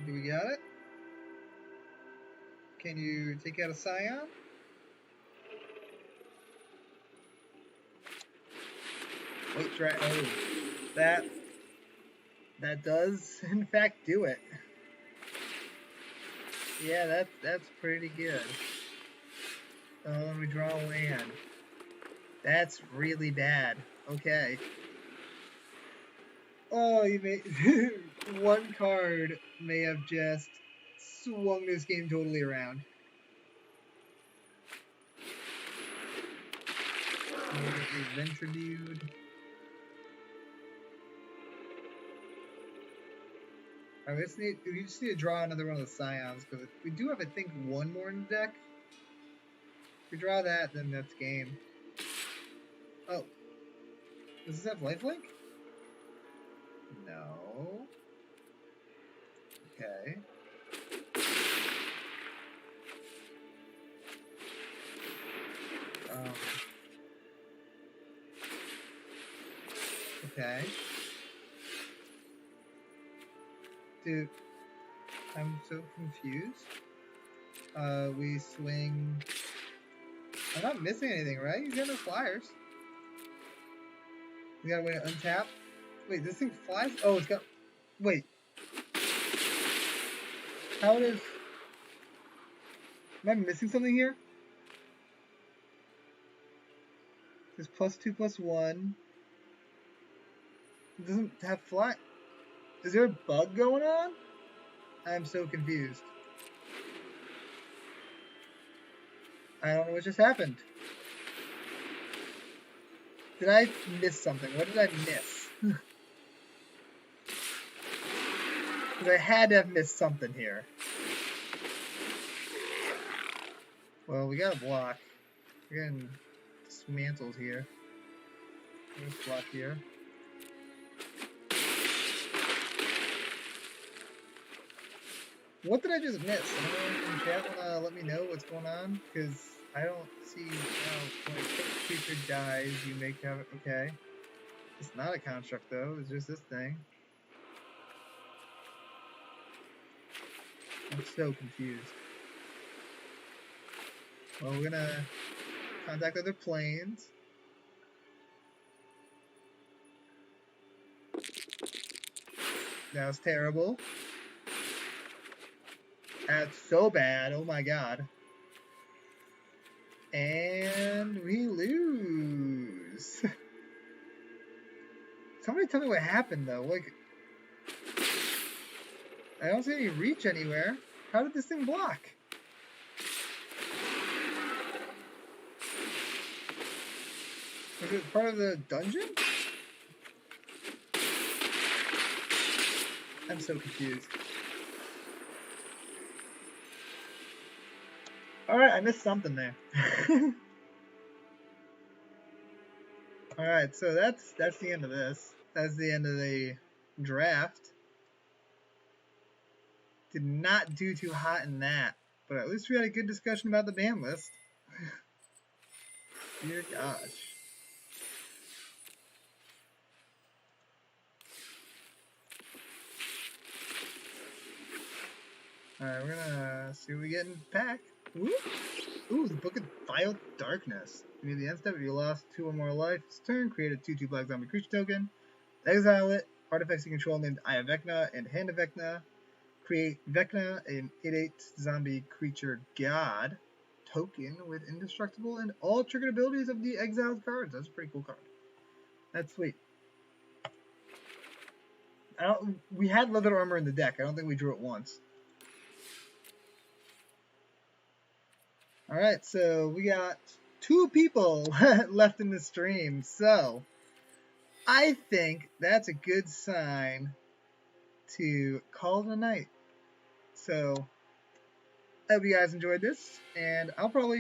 Do we got it? Can you take out a Scion? Wait, try. Oh, that does in fact do it. Yeah, that's pretty good. Let me draw a land. That's really bad. Okay. Oh, you may one card may have just swung this game totally around. Adventure dude. Alright, we just need to draw another one of the Scions, because we do have, I think, one more in the deck. If we draw that, then that's game. Oh. Does this have lifelink? No. Okay. Okay. Dude, I'm so confused. We swing... I'm not missing anything, right? You got no flyers. We got a way to untap. Wait, this thing flies? Oh, it's got... Wait. How does... Am I missing something here? There's +2/+1. It doesn't have fly... Is there a bug going on? I'm so confused. I don't know what just happened. Did I miss something? What did I miss? Because I had to have missed something here. Well, we got a block. We're getting dismantled here. There's a block here. What did I just miss? Anyone in chat wanna let me know what's going on? Because I don't see how when a creature dies, you make have it. Okay. It's not a construct though, it's just this thing. I'm so confused. Well, we're gonna contact other planes. That was terrible. That's so bad. Oh my god. And we lose. Somebody tell me what happened though. Like, I don't see any reach anywhere. How did this thing block? Was it part of the dungeon? I'm so confused. Alright, I missed something there. Alright, so that's the end of this. That's the end of the draft. Did not do too hot in that. But at least we had a good discussion about the ban list. Dear gosh. Alright, we're gonna see what we get in the pack. Ooh, the Book of Vile Darkness. Near the end step, if you lost 2 or more life this turn, create a 2/2 black zombie creature token. Exile it. Artifacts you control named Eye of Vecna and Hand of Vecna. Create Vecna, an 8/8 zombie creature god token with indestructible and all triggered abilities of the exiled cards. That's a pretty cool card. That's sweet. We had leather armor in the deck. I don't think we drew it once. Alright, so we got 2 people left in the stream. So, I think that's a good sign to call it a night. So, I hope you guys enjoyed this, and I'll probably